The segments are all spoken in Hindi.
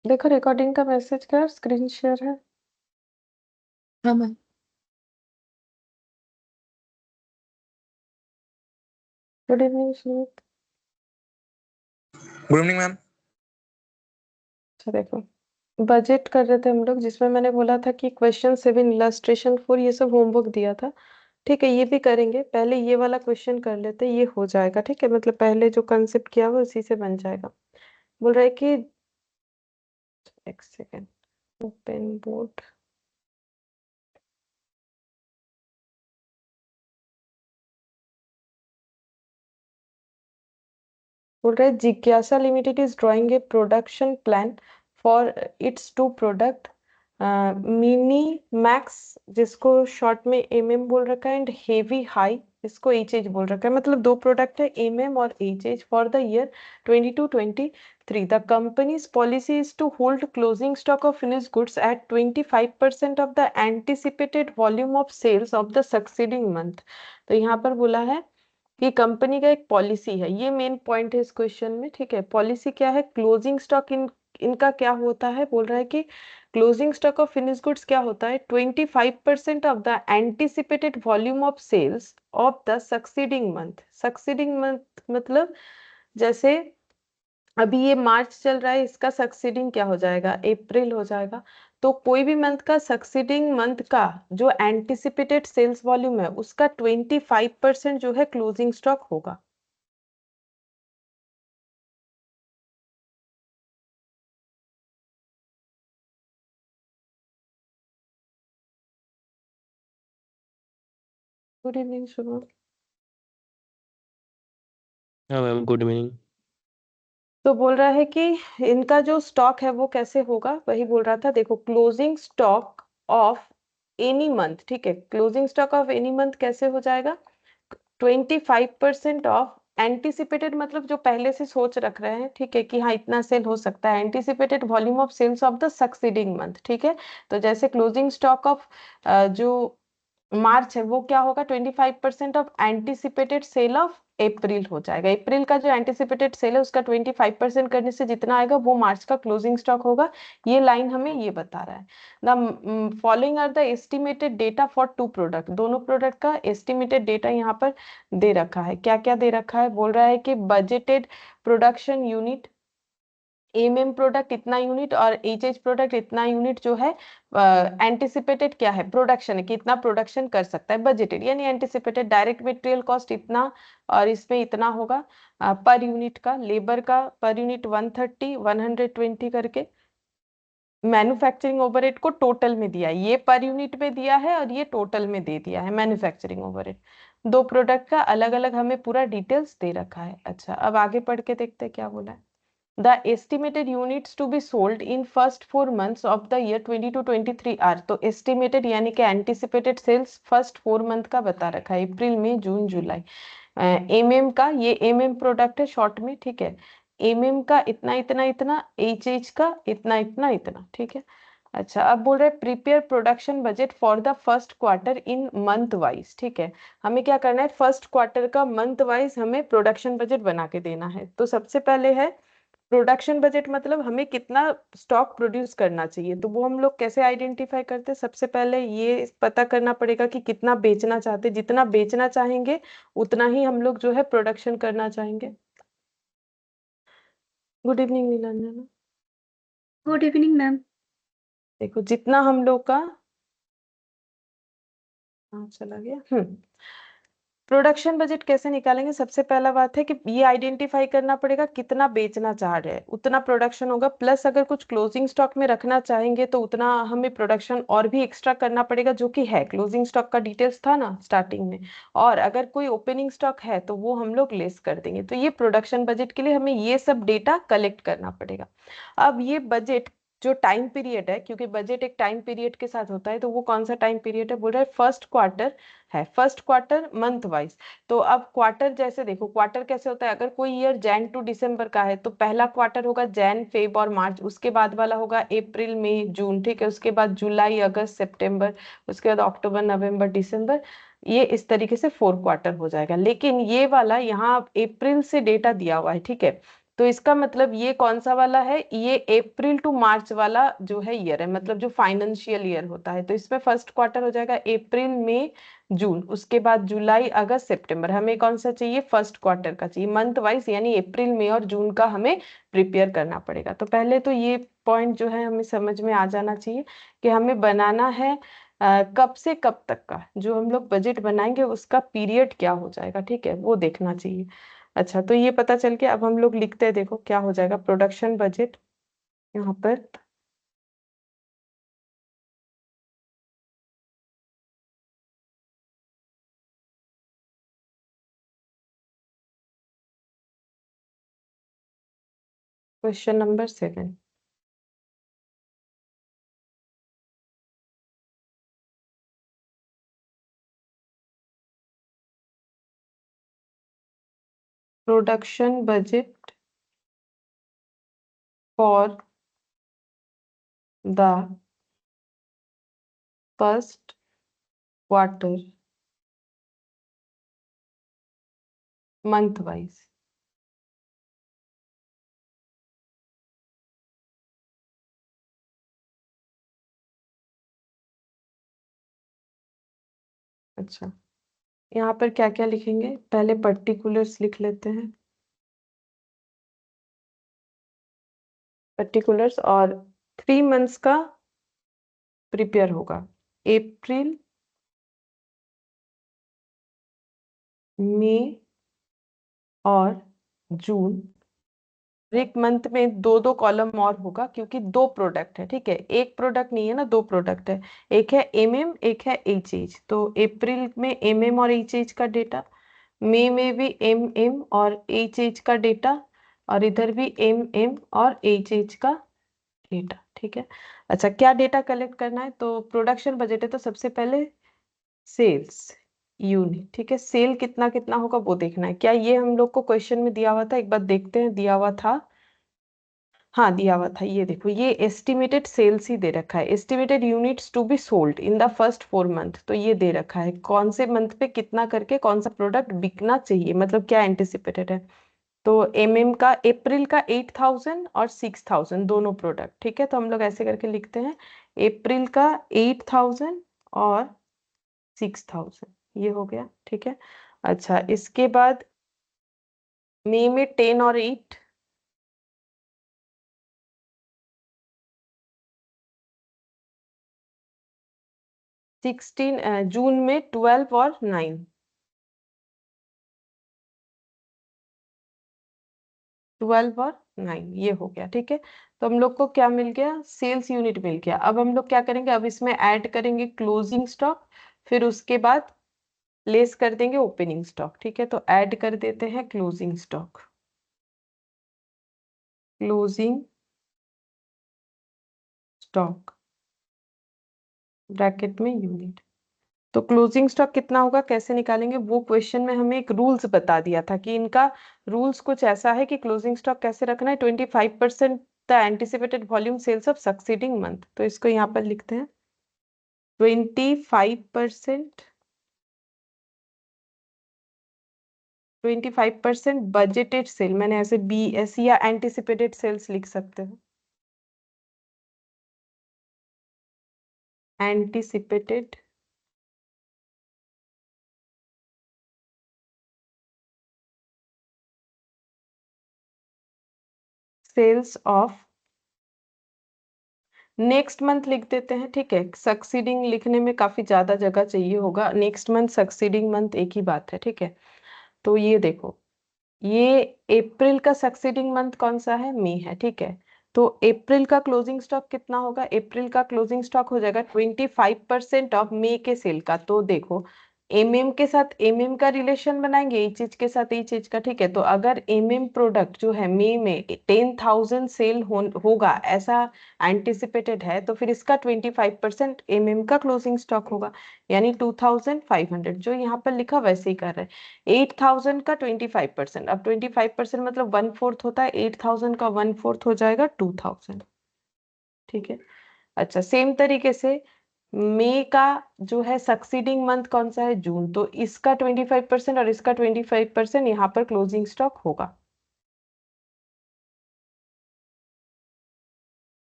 देखो रिकॉर्डिंग का मैसेज कर, स्क्रीन शेयर है। हाँ ma'am. Good evening Sumit. Good evening ma'am. अच्छा देखो, बजट कर रहे थे हम लोग, जिसमें मैंने बोला था कि क्वेश्चन 7 इलस्ट्रेशन 4 ये सब होमवर्क दिया था। ठीक है, ये भी करेंगे। पहले ये वाला क्वेश्चन कर लेते हैं, ये हो जाएगा। ठीक है, मतलब पहले जो कंसेप्ट किया हुआ उसी से बन जाएगा। बोल रहा है कि एक सेकेंड, ओपन बोर्ड। बोल रहा है जिज्ञासा limited is drawing a production plan for its two product, mini max जिसको शॉर्ट में एमएम बोल रखा है, एंड हेवी हाई इसको एच बोल रखा है। मतलब दो प्रोडक्ट है, एमएम और H for the year 22-23। The company's policy is to hold closing stock of finished goods at 25% of the anticipated volume of sales of the succeeding month. तो यहाँ पर बोला है कि कंपनी का एक पॉलिसी है, ये मेन पॉइंट है इस क्वेश्चन में। ठीक है, पॉलिसी क्या है, क्लोजिंग स्टॉक इनका क्या होता है। बोल रहा है कि closing stock of finish goods क्या होता है, 25% of the anticipated volume of sales of the succeeding month. Succeeding month मतलब जैसे अभी ये मार्च चल रहा है, इसका सक्सीडिंग क्या हो जाएगा, अप्रैल हो जाएगा। तो कोई भी मंथ का सक्सीडिंग मंथ का जो एंटिसिपेटेड सेल्स वॉल्यूम है उसका 25% जो है क्लोजिंग स्टॉक होगा। गुड इवनिंग शुभ। हाँ मैम, गुड इवनिंग। तो बोल रहा है कि इनका जो स्टॉक है वो कैसे होगा, वही बोल रहा था। देखो, closing stock of any month, ठीक है, closing stock of any month कैसे हो जाएगा, 25% ऑफ एंटिसिपेटेड, मतलब जो पहले से सोच रख रहे हैं, ठीक है, कि हाँ इतना सेल हो सकता है, anticipated volume of sales of the succeeding month. ठीक है, तो जैसे क्लोजिंग स्टॉक ऑफ जो मार्च है वो क्या होगा, 25% of anticipated sale of April हो जाएगा। अप्रैल का जो एंटिसिपेटेड सेल है उसका 25% करने से जितना आएगा वो मार्च का क्लोजिंग स्टॉक होगा। ये लाइन हमें ये बता रहा है। The following are the estimated data for two product, दोनों प्रोडक्ट का एस्टिमेटेड डेटा यहाँ पर दे रखा है। क्या क्या दे रखा है, बोल रहा है कि budgeted production unit, MM product इतना यूनिट और एचएच प्रोडक्ट इतना यूनिट जो है एंटिसिपेटेड क्या है, प्रोडक्शन है, कि इतना प्रोडक्शन कर सकता है। बजटेड यानी एंटिसिपेटेड डायरेक्ट मटेरियल कॉस्ट इतना और इसमें इतना होगा पर यूनिट का, लेबर का पर यूनिट 130 120 करके। मैन्युफैक्चरिंग ओवरहेड को टोटल में दिया है, ये पर यूनिट में दिया है और ये टोटल में दे दिया है मैन्युफैक्चरिंग ओवरहेड। दो प्रोडक्ट का अलग अलग हमें पूरा डिटेल्स दे रखा है। अच्छा, अब आगे पढ़ के देखते हैं क्या बोला है। The estimated units to be sold in first 4 months of the year 22-23 are, तो estimated यानी कि anticipated sales first 4 month का बता रखा है, अप्रैल मई जून जुलाई। एमएम का, ये एमएम प्रोडक्ट है शॉर्ट में, ठीक है, एमएम का इतना इतना इतना, एच का इतना इतना इतना। ठीक है, अच्छा अब बोल रहे prepare production budget for the first quarter in month wise. ठीक है, हमें क्या करना है, फर्स्ट क्वार्टर का मंथ वाइज हमें प्रोडक्शन बजट बना के देना है। तो सबसे पहले है प्रोडक्शन बजट, मतलब हमें कितना स्टॉक प्रोड्यूस करना चाहिए। तो वो हम लोग कैसे आइडेंटिफाई करते हैं, सबसे पहले ये पता करना पड़ेगा कि कितना बेचना चाहते हैं। जितना बेचना चाहेंगे उतना ही हम लोग जो है प्रोडक्शन करना चाहेंगे। Good evening Nilanjana. Good evening ma'am. देखो जितना हम लोग का, हाँ चला गया। प्रोडक्शन बजट कैसे निकालेंगे, सबसे पहला बात है कि ये आइडेंटिफाई करना पड़ेगा कितना बेचना चाह रहे हैं, उतना प्रोडक्शन होगा। प्लस अगर कुछ क्लोजिंग स्टॉक में रखना चाहेंगे तो उतना हमें प्रोडक्शन और भी एक्स्ट्रा करना पड़ेगा, जो कि है क्लोजिंग स्टॉक का डिटेल्स था ना स्टार्टिंग में। और अगर कोई ओपनिंग स्टॉक है तो वो हम लोग लेस कर देंगे। तो ये प्रोडक्शन बजट के लिए हमें ये सब डेटा कलेक्ट करना पड़ेगा। अब ये बजट जो टाइम पीरियड है, क्योंकि बजट एक टाइम पीरियड के साथ होता है, तो वो कौन सा टाइम पीरियड है, बोल रहा है फर्स्ट क्वार्टर है, फर्स्ट क्वार्टर मंथ वाइज। तो अब क्वार्टर जैसे देखो, क्वार्टर कैसे होता है, अगर कोई ईयर जैन टू दिसंबर का है तो पहला क्वार्टर होगा जैन फेब और मार्च, उसके बाद वाला होगा अप्रैल मई जून, ठीक है, उसके बाद जुलाई अगस्त सितंबर, उसके बाद अक्टूबर नवंबर दिसंबर। ये इस तरीके से 4 क्वार्टर हो जाएगा। लेकिन ये वाला यहाँ अप्रैल से डेटा दिया हुआ है, ठीक है, तो इसका मतलब ये कौन सा वाला है, ये अप्रैल टू मार्च वाला जो है ईयर है, मतलब जो फाइनेंशियल ईयर होता है। तो इसमें फर्स्ट क्वार्टर हो जाएगा अप्रैल मई जून, उसके बाद जुलाई अगस्त सितंबर। हमें कौन सा चाहिए, फर्स्ट क्वार्टर का चाहिए, मंथ वाइज, यानी अप्रैल मई और जून का हमें प्रिपेयर करना पड़ेगा। तो पहले तो ये पॉइंट जो है हमें समझ में आ जाना चाहिए कि हमें बनाना है कब से कब तक का जो हम लोग बजट बनाएंगे उसका पीरियड क्या हो जाएगा, ठीक है, वो देखना चाहिए। अच्छा, तो ये पता चल के अब हम लोग लिखते हैं, देखो क्या हो जाएगा, प्रोडक्शन बजट यहाँ पर question number 7। Production budget for the first quarter month wise. अच्छा, यहाँ पर क्या क्या लिखेंगे, पहले पर्टिकुलर्स लिख लेते हैं, पर्टिकुलर्स, और 3 मंथ्स का प्रिपेयर होगा, अप्रैल मई और जून। एक मंथ में दो दो कॉलम और होगा क्योंकि दो प्रोडक्ट है, ठीक है, एक प्रोडक्ट नहीं है ना, दो प्रोडक्ट है, एक है एमएम एक है एचएच। तो अप्रैल में एमएम और एचएच का डेटा, मई में भी एमएम और एचएच का डेटा, और इधर भी एमएम और एचएच का डेटा, ठीक है। अच्छा, क्या डेटा कलेक्ट करना है, तो प्रोडक्शन बजट है तो सबसे पहले सेल्स यूनिट, ठीक है, सेल कितना कितना होगा वो देखना है। क्या ये हम लोग को क्वेश्चन में दिया हुआ था, एक बार देखते हैं, दिया हुआ था, हाँ दिया हुआ था, ये देखो, ये एस्टिमेटेड सेल्स ही दे रखा है, estimated units to be sold in the first 4 month. तो ये दे रखा है कौन से मंथ पे कितना करके कौन सा प्रोडक्ट बिकना चाहिए, मतलब क्या एंटिसिपेटेड है। तो एमएम का अप्रैल का 8,000 और 6,000 दोनों प्रोडक्ट, ठीक है, तो हम लोग ऐसे करके लिखते हैं, अप्रैल का 8,000 और 6,000, ये हो गया, ठीक है। अच्छा, इसके बाद मई में 10 और 8, 16, जून में 12 और 9, 12 और 9, ये हो गया, ठीक है। तो हम लोग को क्या मिल गया, सेल्स यूनिट मिल गया। अब हम लोग क्या करेंगे, अब इसमें ऐड करेंगे क्लोजिंग स्टॉक, फिर उसके बाद लेस कर देंगे ओपनिंग स्टॉक, ठीक है। तो ऐड कर देते हैं closing stock, closing stock bracket में यूनिट। तो क्लोजिंग स्टॉक कितना होगा, कैसे निकालेंगे, वो क्वेश्चन में हमें एक रूल्स बता दिया था कि इनका रूल्स कुछ ऐसा है कि क्लोजिंग स्टॉक कैसे रखना है, 25% the anticipated volume sales of succeeding month. तो इसको यहाँ पर लिखते हैं 25%, 25% बजटेड सेल, मैंने ऐसे BS या एंटिसिपेटेड सेल्स लिख सकते हो, anticipated sales of next month लिख देते हैं, ठीक है। सक्सीडिंग लिखने में काफी ज्यादा जगह चाहिए होगा, नेक्स्ट मंथ सक्सीडिंग मंथ एक ही बात है, ठीक है। तो ये देखो, ये अप्रैल का सक्सीडिंग मंथ कौन सा है, मई है, ठीक है। तो अप्रैल का क्लोजिंग स्टॉक कितना होगा, अप्रैल का क्लोजिंग स्टॉक हो जाएगा 25% ऑफ मई के सेल का। तो देखो, एमएम के साथ एमएम का रिलेशन बनाएंगे, ई चीज के साथ ई चीज का, ठीक है। तो अगर एमएम प्रोडक्ट जो है मई में 10,000 सेल होगा ऐसा एंटिसिपेटेड है, तो फिर इसका 25% एमएम का क्लोजिंग स्टॉक होगा, यानी 2,500, जो यहाँ पर लिखा वैसे ही कर रहे हैं। 8,000 का 25%, अब 25% मतलब 1/4 होता है, 8,000 का 1/4 हो जाएगा 2,000, ठीक है। अच्छा, सेम तरीके से मई का जो है सक्सीडिंग मंथ कौन सा है, जून, तो इसका 25% और इसका 25% यहाँ पर क्लोजिंग स्टॉक होगा,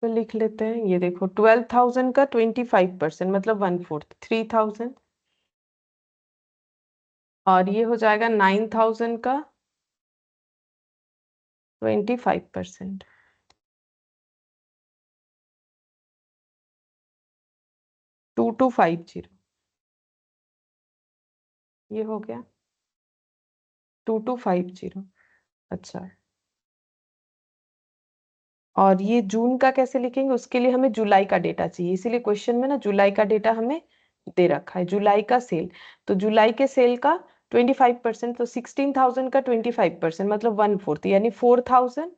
सिंपल लिख लेते हैं। ये देखो 12,000 का 25% मतलब 1/4 3,000, और ये हो जाएगा 9,000 का 25%, 2250, ये हो गया 2250। अच्छा, और ये जून का कैसे लिखेंगे, उसके लिए हमें जुलाई का डेटा चाहिए, इसीलिए क्वेश्चन में ना जुलाई का डेटा हमें दे रखा है, जुलाई का सेल। तो जुलाई के सेल का 25%, तो 16,000 का 25% मतलब 1/4 यानी 4,000,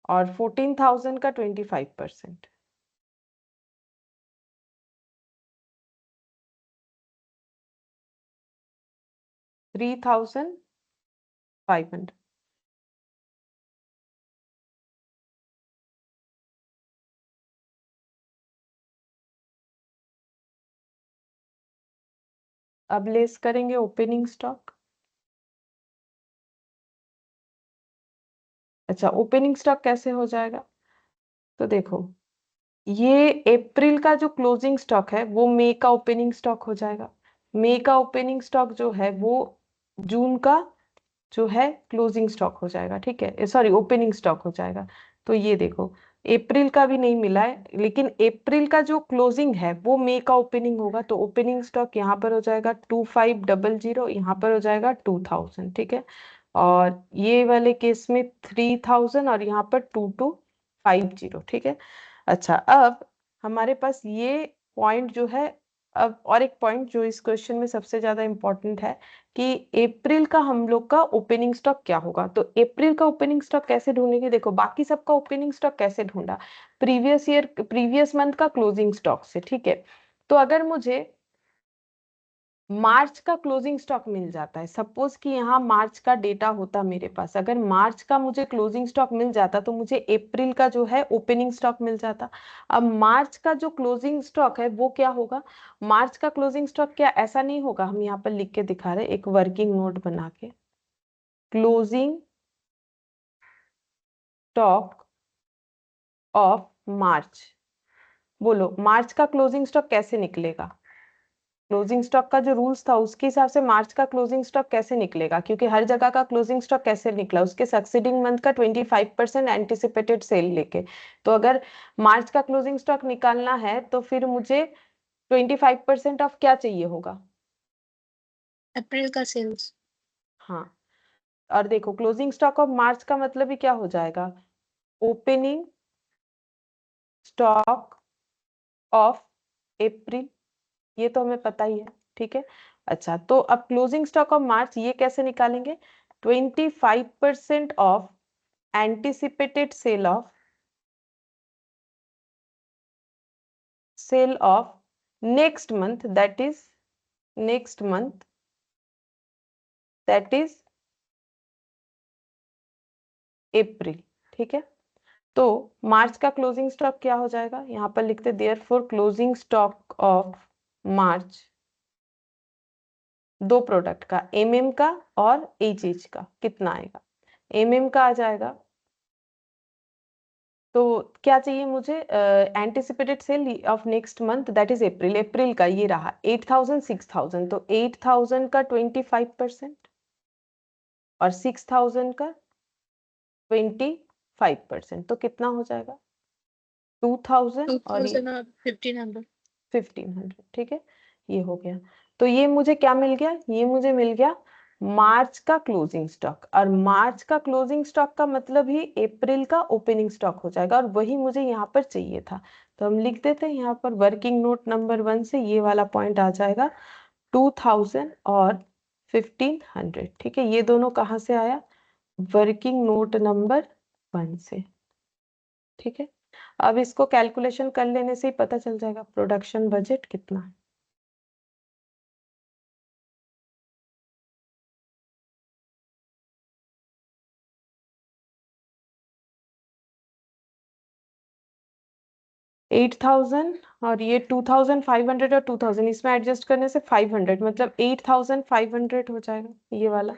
और 14,000 का 25%, 3,500। अब लेस करेंगे ओपनिंग स्टॉक। अच्छा, ओपनिंग स्टॉक कैसे हो जाएगा, तो देखो ये अप्रैल का जो क्लोजिंग स्टॉक है वो मई का ओपनिंग स्टॉक हो जाएगा, मई का ओपनिंग स्टॉक जो है वो जून का जो है क्लोजिंग स्टॉक हो जाएगा, ठीक है, सॉरी ओपनिंग स्टॉक हो जाएगा। तो ये देखो अप्रैल का भी नहीं मिला है, लेकिन अप्रैल का जो क्लोजिंग है वो मई का ओपनिंग होगा, तो ओपनिंग स्टॉक यहाँ पर हो जाएगा 2500, यहाँ पर हो जाएगा 2000, ठीक है, और ये वाले केस में 3000 और यहाँ पर 2250, ठीक है। अच्छा, अब हमारे पास ये पॉइंट जो है, अब और एक पॉइंट जो इस क्वेश्चन में सबसे ज्यादा इंपॉर्टेंट है कि अप्रैल का हम लोग का ओपनिंग स्टॉक क्या होगा। तो अप्रैल का ओपनिंग स्टॉक कैसे ढूंढेंगे, देखो बाकी सबका ओपनिंग स्टॉक कैसे ढूंढा, प्रीवियस मंथ का क्लोजिंग स्टॉक से, ठीक है। तो अगर मुझे मार्च का क्लोजिंग स्टॉक मिल जाता है, सपोज कि यहाँ मार्च का डेटा होता मेरे पास, अगर मार्च का मुझे क्लोजिंग स्टॉक मिल जाता तो मुझे अप्रैल का जो है ओपनिंग स्टॉक मिल जाता। अब मार्च का जो क्लोजिंग स्टॉक है वो क्या होगा, मार्च का क्लोजिंग स्टॉक क्या ऐसा नहीं होगा, हम यहाँ पर लिख के दिखा रहे एक वर्किंग नोट बना के, क्लोजिंग स्टॉक ऑफ मार्च। बोलो मार्च का क्लोजिंग स्टॉक कैसे निकलेगा, क्लोजिंग स्टॉक का जो रूल्स था उसके हिसाब से मार्च का क्लोजिंग स्टॉक कैसे निकलेगा, क्योंकि हर जगह का क्लोजिंग स्टॉक कैसे निकला, उसके सक्सीडिंग मंथ का 25% एंटिसिपेटेड सेल लेके। तो अगर मार्च का क्लोजिंग स्टॉक निकालना है तो फिर मुझे 25% ऑफ क्या चाहिए होगा, अप्रैल का सेल्स। हाँ, और देखो क्लोजिंग स्टॉक ऑफ मार्च का मतलब ही क्या हो जाएगा, ओपनिंग स्टॉक ऑफ अप्रैल, ये तो हमें पता ही है, ठीक है। अच्छा, तो अब क्लोजिंग स्टॉक ऑफ मार्च ये कैसे निकालेंगे, 25% of anticipated sale of next month, that is next month, that is April, ठीक है। तो मार्च का क्लोजिंग स्टॉक क्या हो जाएगा, यहाँ पर लिखते therefore closing stock of March, दो प्रोडक्ट का, एमएम का और एचएच का, कितना आएगा, एमएम का आ जाएगा, तो क्या चाहिए मुझे, anticipated sale of next month that is April, April का ये रहा 8,000 6,000, तो 8,000 का 25% और 6,000 का 25%, तो कितना हो जाएगा 2,000 और ये 2000 और 1500। 1,500, ठीक है, ये हो गया। तो ये मुझे क्या मिल गया, ये मुझे मिल गया मार्च का क्लोजिंग स्टॉक, और मार्च का क्लोजिंग स्टॉक का मतलब ही अप्रैल का ओपनिंग स्टॉक हो जाएगा, और वही मुझे यहाँ पर चाहिए था। तो हम लिख देते हैं यहाँ पर वर्किंग नोट नंबर 1 से ये वाला पॉइंट आ जाएगा 2,000 और 1,500, ठीक है। ये दोनों कहाँ से आया, वर्किंग नोट नंबर 1 से, ठीक है। अब इसको कैलकुलेशन कर लेने से ही पता चल जाएगा प्रोडक्शन बजट कितना है। एट थाउजेंड और ये 2,500 और 2,000 इसमें एडजस्ट करने से 500 मतलब 8,500 हो जाएगा ये वाला।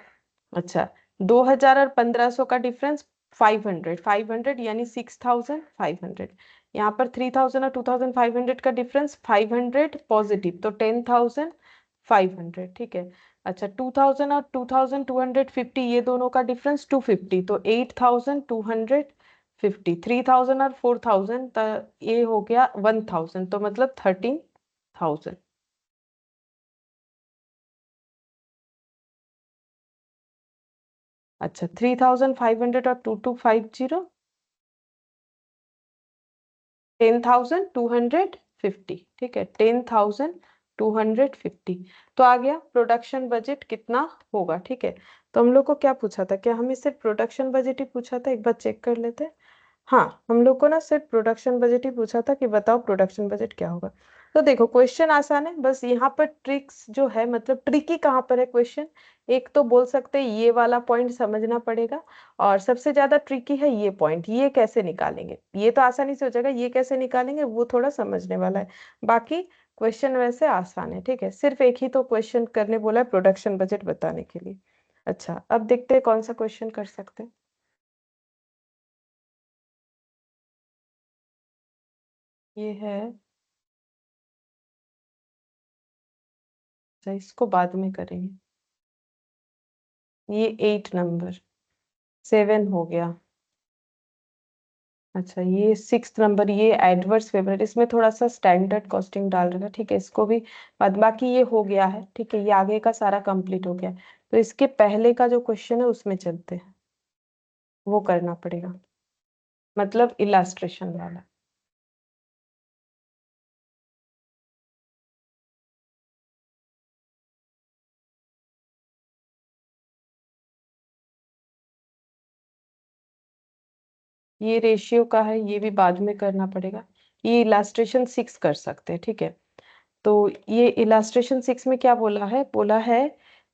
अच्छा, 2000 और 1500 का डिफरेंस 500 यानी 6500। यहाँ पर 3000 और 2500 का डिफरेंस 500 पॉजिटिव, तो 10500। ठीक है। अच्छा, 2000 और 2250 ये दोनों का डिफरेंस 250, तो 8250। 3000 और 4000 ये हो गया 1000, तो मतलब 13000। अच्छा, 3500 और 2250 10,250। ठीक है, 10,250। तो आ गया प्रोडक्शन बजट कितना होगा। ठीक है, तो हम लोग को क्या पूछा था, क्या हमें सिर्फ प्रोडक्शन बजट ही पूछा था? एक बार चेक कर लेते हैं। हाँ, हम लोग को ना सिर्फ प्रोडक्शन बजट ही पूछा था कि बताओ प्रोडक्शन बजट क्या होगा। तो देखो क्वेश्चन आसान है, बस यहाँ पर ट्रिक्स जो है, मतलब ट्रिकी कहाँ पर है क्वेश्चन, एक तो बोल सकते हैं ये वाला पॉइंट समझना पड़ेगा, और सबसे ज्यादा ट्रिकी है ये पॉइंट, ये कैसे निकालेंगे। ये तो आसानी से हो जाएगा, ये कैसे निकालेंगे वो थोड़ा समझने वाला है। बाकी क्वेश्चन वैसे आसान है। ठीक है, सिर्फ एक ही तो क्वेश्चन करने बोला है प्रोडक्शन बजट बताने के लिए। अच्छा, अब देखते हैं कौन सा क्वेश्चन कर सकते हैं। ये है, अच्छा इसको बाद में करेंगे। ये 8 नंबर, 7 हो गया। अच्छा, ये 6 नंबर, ये एडवर्स फेवरेट, इसमें थोड़ा सा स्टैंडर्ड कॉस्टिंग डाल रहेगा। ठीक है, इसको भी बाद, बाकी ये हो गया है। ठीक है, ये आगे का सारा कंप्लीट हो गया। तो इसके पहले का जो क्वेश्चन है उसमें चलते हैं, वो करना पड़ेगा, मतलब इलास्ट्रेशन वाला। ये रेशियो का है, ये भी बाद में करना पड़ेगा। ये इलास्ट्रेशन 6 कर सकते हैं। ठीक है, तो ये इलास्ट्रेशन 6 में क्या बोला है, बोला है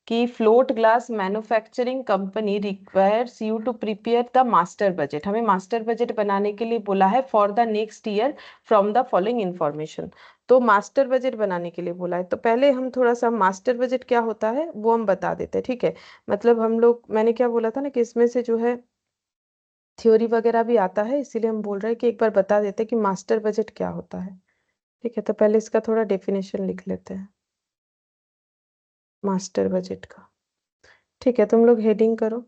कि float glass manufacturing company requires you to prepare the master budget. हमें मास्टर बजट बनाने के लिए बोला है for the next year from the following information. तो मास्टर बजट बनाने के लिए बोला है, तो पहले हम थोड़ा सा मास्टर बजट क्या होता है वो हम बता देते हैं। ठीक है, मतलब हम लोग, मैंने क्या बोला था ना कि इसमें से जो है थ्योरी वगैरह भी आता है, इसीलिए हम बोल रहे हैं कि एक बार बता देते हैं कि मास्टर बजट क्या होता है। ठीक है, तो पहले इसका थोड़ा डेफिनेशन लिख लेते हैं मास्टर बजट का। ठीक है, तुम लोग हेडिंग करो।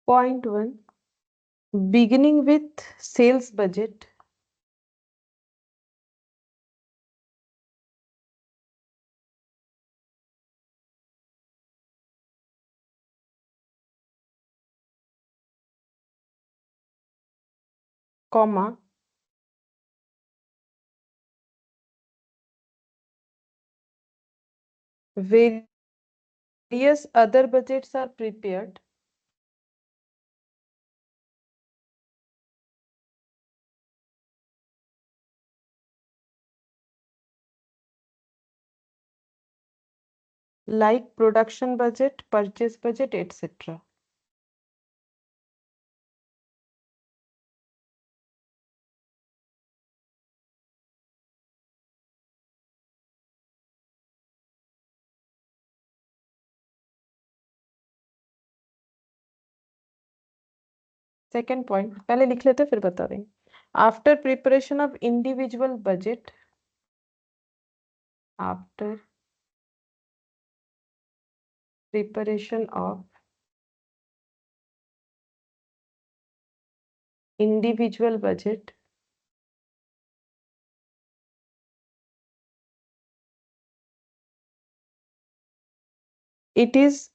Point 1, beginning with sales budget comma various other budgets are prepared like production budget, purchase budget, etc. Second point पहले लिख लेते फिर बता देंगे। After preparation of individual budget, after preparation of individual budget, It is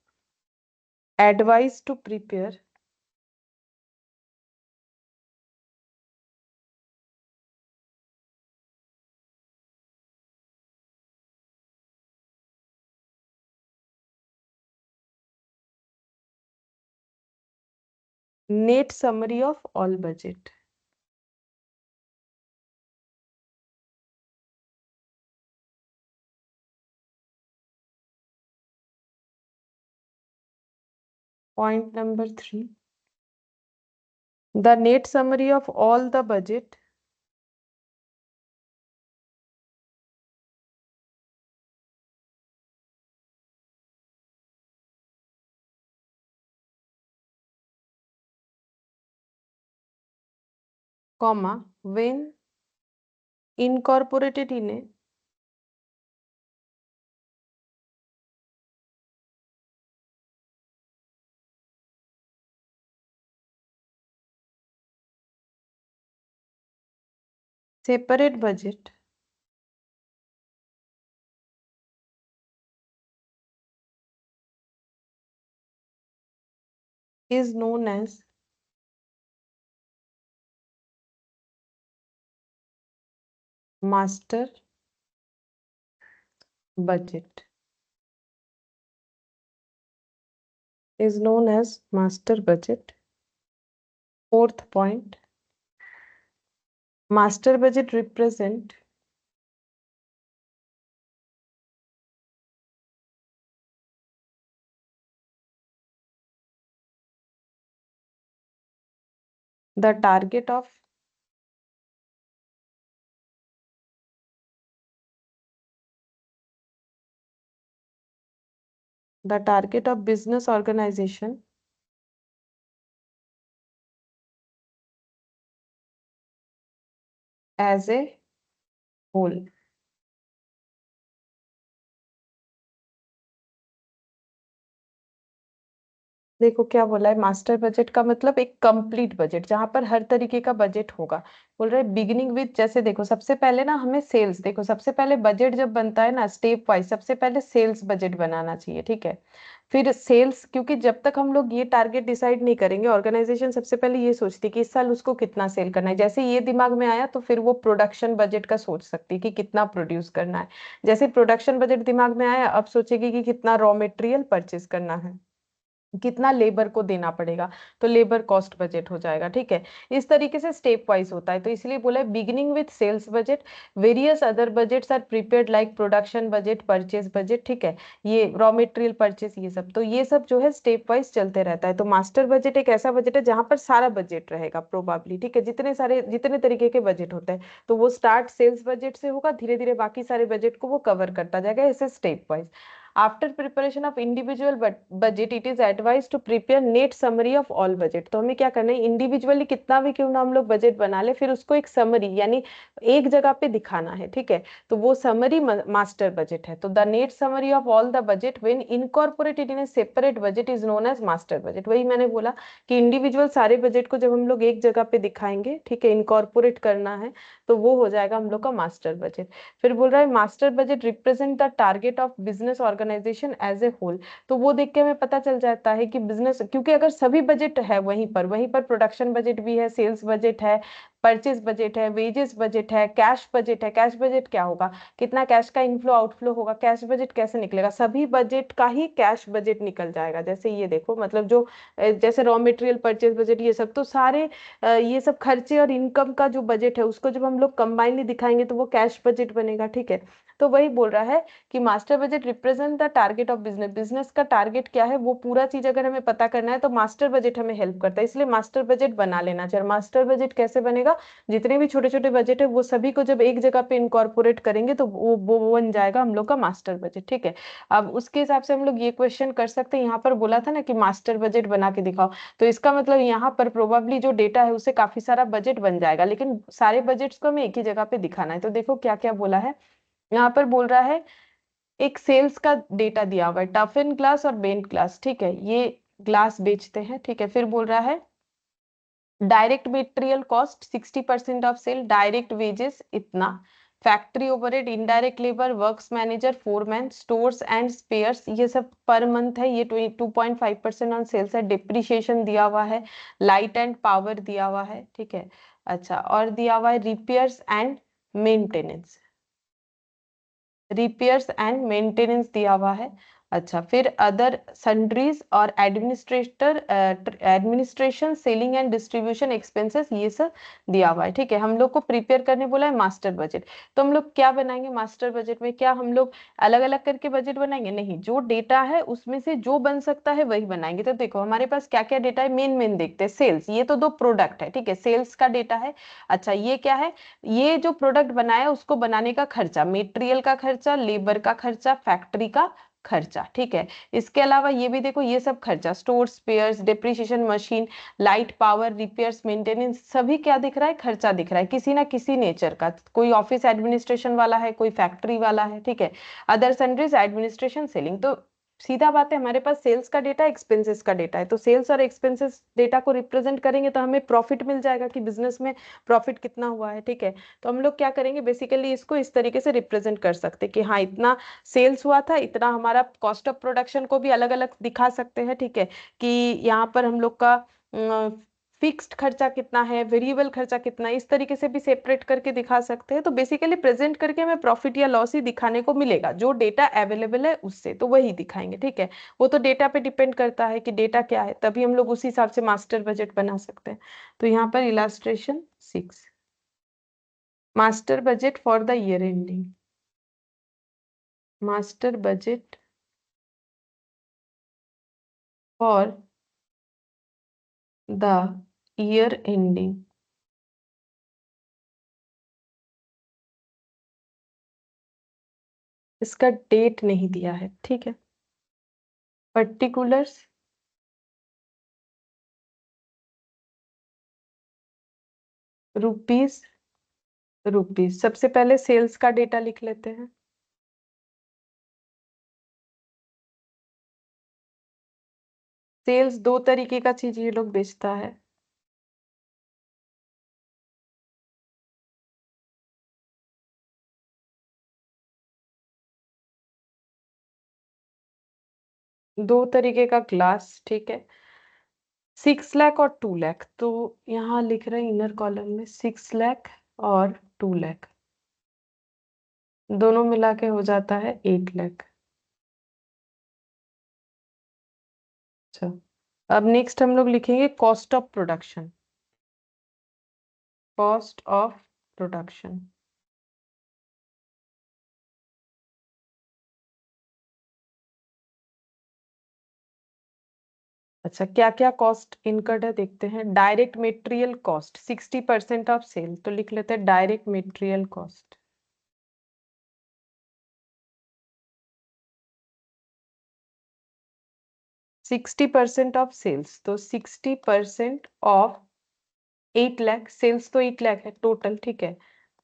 advised to prepare net summary of all budget. Point number 3. The net summary of all the budget comma when incorporated in a separate budget is known as master budget. Is known as master budget. Fourth point, master budget represent the target of business organization as a whole. देखो क्या बोला है, मास्टर बजट का मतलब एक कंप्लीट बजट जहां पर हर तरीके का बजट होगा। बोल रहे बिगिनिंग विथ, जैसे देखो सबसे पहले ना हमें सेल्स, देखो सबसे पहले बजट जब बनता है ना स्टेप वाइज, सबसे पहले सेल्स बजट बनाना चाहिए, ठीक है। फिर सेल्स, क्योंकि जब तक हम लोग ये टारगेट डिसाइड नहीं करेंगे, ऑर्गेनाइजेशन सबसे पहले ये सोचती है कि इस साल उसको कितना सेल करना है। जैसे ये दिमाग में आया तो फिर वो प्रोडक्शन बजट का सोच सकती है कि कितना प्रोड्यूस करना है। जैसे प्रोडक्शन बजट दिमाग में आया, अब सोचेगी कि कितना रॉ मटेरियल परचेज करना है, कितना लेबर को देना पड़ेगा, तो लेबर कॉस्ट बजट हो जाएगा, ठीक है। इस तरीके से स्टेप वाइज होता है, तो इसलिए बोला है beginning with sales budget, various other budgets are prepared like production budget, purchase budget, ठीक है, ये रॉ मटेरियल परचेज, ये सब, तो ये सब जो है स्टेप वाइज चलते रहता है। तो मास्टर बजट एक ऐसा बजट है जहां पर सारा बजट रहेगा प्रोबाब्ली, ठीक है, जितने तरीके के बजट होते हैं, तो वो स्टार्ट सेल्स बजट से होगा, धीरे धीरे बाकी सारे बजट को वो कवर करता जाएगा, ऐसे step wise. After preparation of individual budget, it is advised to prepare net summary of all budget। तो हमें क्या करना है, इंडिविजुअली कितना भी क्यों ना हम लोग बजट बना ले, फिर उसको एक समरी यानी एक जगह पे दिखाना है, ठीक है, तो वो समरी मास्टर बजट है। तो the net summary of all the budget when incorporated in a separate budget is known as master budget. वही मैंने बोला कि इंडिविजुअल सारे बजट को जब हम लोग एक जगह पे दिखाएंगे, ठीक है, इनकॉर्पोरेट करना है, तो वो हो जाएगा हम लोग का मास्टर बजट। फिर बोल रहा है master budget represent the target of business organization as a whole. तो वो देख के हमें पता चल जाता है कि बिजनेस, क्योंकि अगर सभी बजट है वहीं पर प्रोडक्शन बजट भी है, सेल्स बजट है, परचेज बजट है, वेजेस बजट है, कैश बजट है। कैश बजट क्या होगा, कितना कैश का इनफ्लो आउटफ्लो होगा, कैश बजट कैसे निकलेगा, सभी बजट का ही कैश बजट निकल जाएगा। जैसे ये देखो, मतलब जो जैसे रॉ मटेरियल परचेज बजट, ये सब तो सारे ये सब खर्चे और इनकम का जो बजट है उसको जब हम लोग कंबाइनली दिखाएंगे तो वो कैश बजट बनेगा, ठीक है। तो वही बोल रहा है कि master budget represent the target of business, business का टारगेट क्या है वो पूरा चीज अगर हमें पता करना है तो मास्टर बजट हमें हेल्प करता है, इसलिए मास्टर बजट बना लेना चाहिए। मास्टर बजट कैसे बनेगा, जितने भी छोटे छोटे बजट है वो सभी को जब एक जगह पे इनकॉर्पोरेट करेंगे तो वो बन जाएगा हम लोग का मास्टर बजट, ठीक है। अब उसके हिसाब से हम लोग ये क्वेश्चन कर सकते हैं, यहाँ पर बोला था ना कि मास्टर बजट बना के दिखाओ, तो इसका मतलब यहाँ पर प्रोबेबली जो डेटा है उससे काफी सारा बजट बन जाएगा, लेकिन सारे बजट्स को हमें एक ही जगह पे दिखाना है। तो देखो क्या क्या बोला है, यहाँ पर बोल रहा है एक सेल्स का डेटा दिया हुआ है, टफन ग्लास और बेंट ग्लास, ठीक है, ये ग्लास बेचते हैं, ठीक है। फिर बोल रहा है direct material cost 60% of sale, direct wages इतना, factory overhead, indirect labour, works manager, foreman, stores and spares, ये सब पर मंथ है, ये 2.5% ऑन सेल्स है। डिप्रिशिएशन दिया हुआ है, लाइट एंड पावर दिया हुआ है, ठीक है। अच्छा, और दिया हुआ है repairs and maintenance, repairs and maintenance दिया हुआ है। अच्छा, फिर अदर सन्ड्रीज और administration, selling and distribution expenses, ये सब दिया हुआ है, ठीक है। हम लोग को प्रिपेयर करने बोला है मास्टर बजट। तो हम लोग क्या बनाएंगे मास्टर बजट में? क्या हम लोग अलग अलग करके बजट बनाएंगे? नहीं, जो डेटा है उसमें से जो बन सकता है वही बनाएंगे। तो देखो हमारे पास क्या क्या डेटा है, मेन मेन देखते हैं। सेल्स, ये तो 2 प्रोडक्ट है, ठीक है, सेल्स का डेटा है। अच्छा, ये क्या है? ये जो प्रोडक्ट बनाया उसको बनाने का खर्चा, मटेरियल का खर्चा, लेबर का खर्चा, फैक्ट्री का खर्चा, ठीक है। इसके अलावा ये भी देखो, ये सब खर्चा, store, spares, depreciation, machine, light, power, repairs, maintenance, सभी क्या दिख रहा है? खर्चा दिख रहा है, किसी ना किसी नेचर का। कोई ऑफिस एडमिनिस्ट्रेशन वाला है, कोई फैक्ट्री वाला है, ठीक है। Other sundries, administration, selling. तो सीधा बात है, हमारे पास सेल्स का डेटा, एक्सपेंसेस का डेटा है। तो सेल्स और एक्सपेंसेस डेटा को रिप्रेजेंट करेंगे तो हमें प्रॉफिट मिल जाएगा कि बिजनेस में प्रॉफिट कितना हुआ है, ठीक है। तो हम लोग क्या करेंगे, बेसिकली इसको इस तरीके से रिप्रेजेंट कर सकते हैं कि हाँ, इतना सेल्स हुआ था, इतना हमारा कॉस्ट ऑफ प्रोडक्शन को भी अलग अलग दिखा सकते हैं, ठीक है। कि यहाँ पर हम लोग का फिक्स्ड खर्चा कितना है, वेरिएबल खर्चा कितना है, इस तरीके से भी सेपरेट करके दिखा सकते हैं। तो बेसिकली प्रेजेंट करके हमें प्रॉफिट या लॉस ही दिखाने को मिलेगा, जो डेटा अवेलेबल है उससे, तो वही दिखाएंगे, ठीक है। वो तो डेटा पे डिपेंड करता है कि डेटा क्या है, तभी हम लोग उस हिसाब से मास्टर बजट बना सकते हैं। तो यहाँ पर illustration 6, master budget for the year ending, master budget for the year ending. इसका डेट नहीं दिया है, ठीक है। Particulars, rupees, rupees. सबसे पहले सेल्स का डेटा लिख लेते हैं। सेल्स 2 तरीके का चीज ये लोग बेचता है। दो तरीके का ग्लास, ठीक है। 6 लाख और 2 लाख। तो यहाँ लिख रहे हैं इनर कॉलम में 6 लाख और 2 लाख, दोनों मिला के हो जाता है 8 लाख। अच्छा, अब नेक्स्ट हम लोग लिखेंगे cost of production, cost of production. अच्छा, क्या क्या कॉस्ट इनकर्ड है देखते हैं। Direct material cost 60% of sale, तो लिख लेते हैं direct material cost. Sixty percent of sales, तो 60% ऑफ 8 लाख। सेल्स तो 8 लाख है टोटल, ठीक है।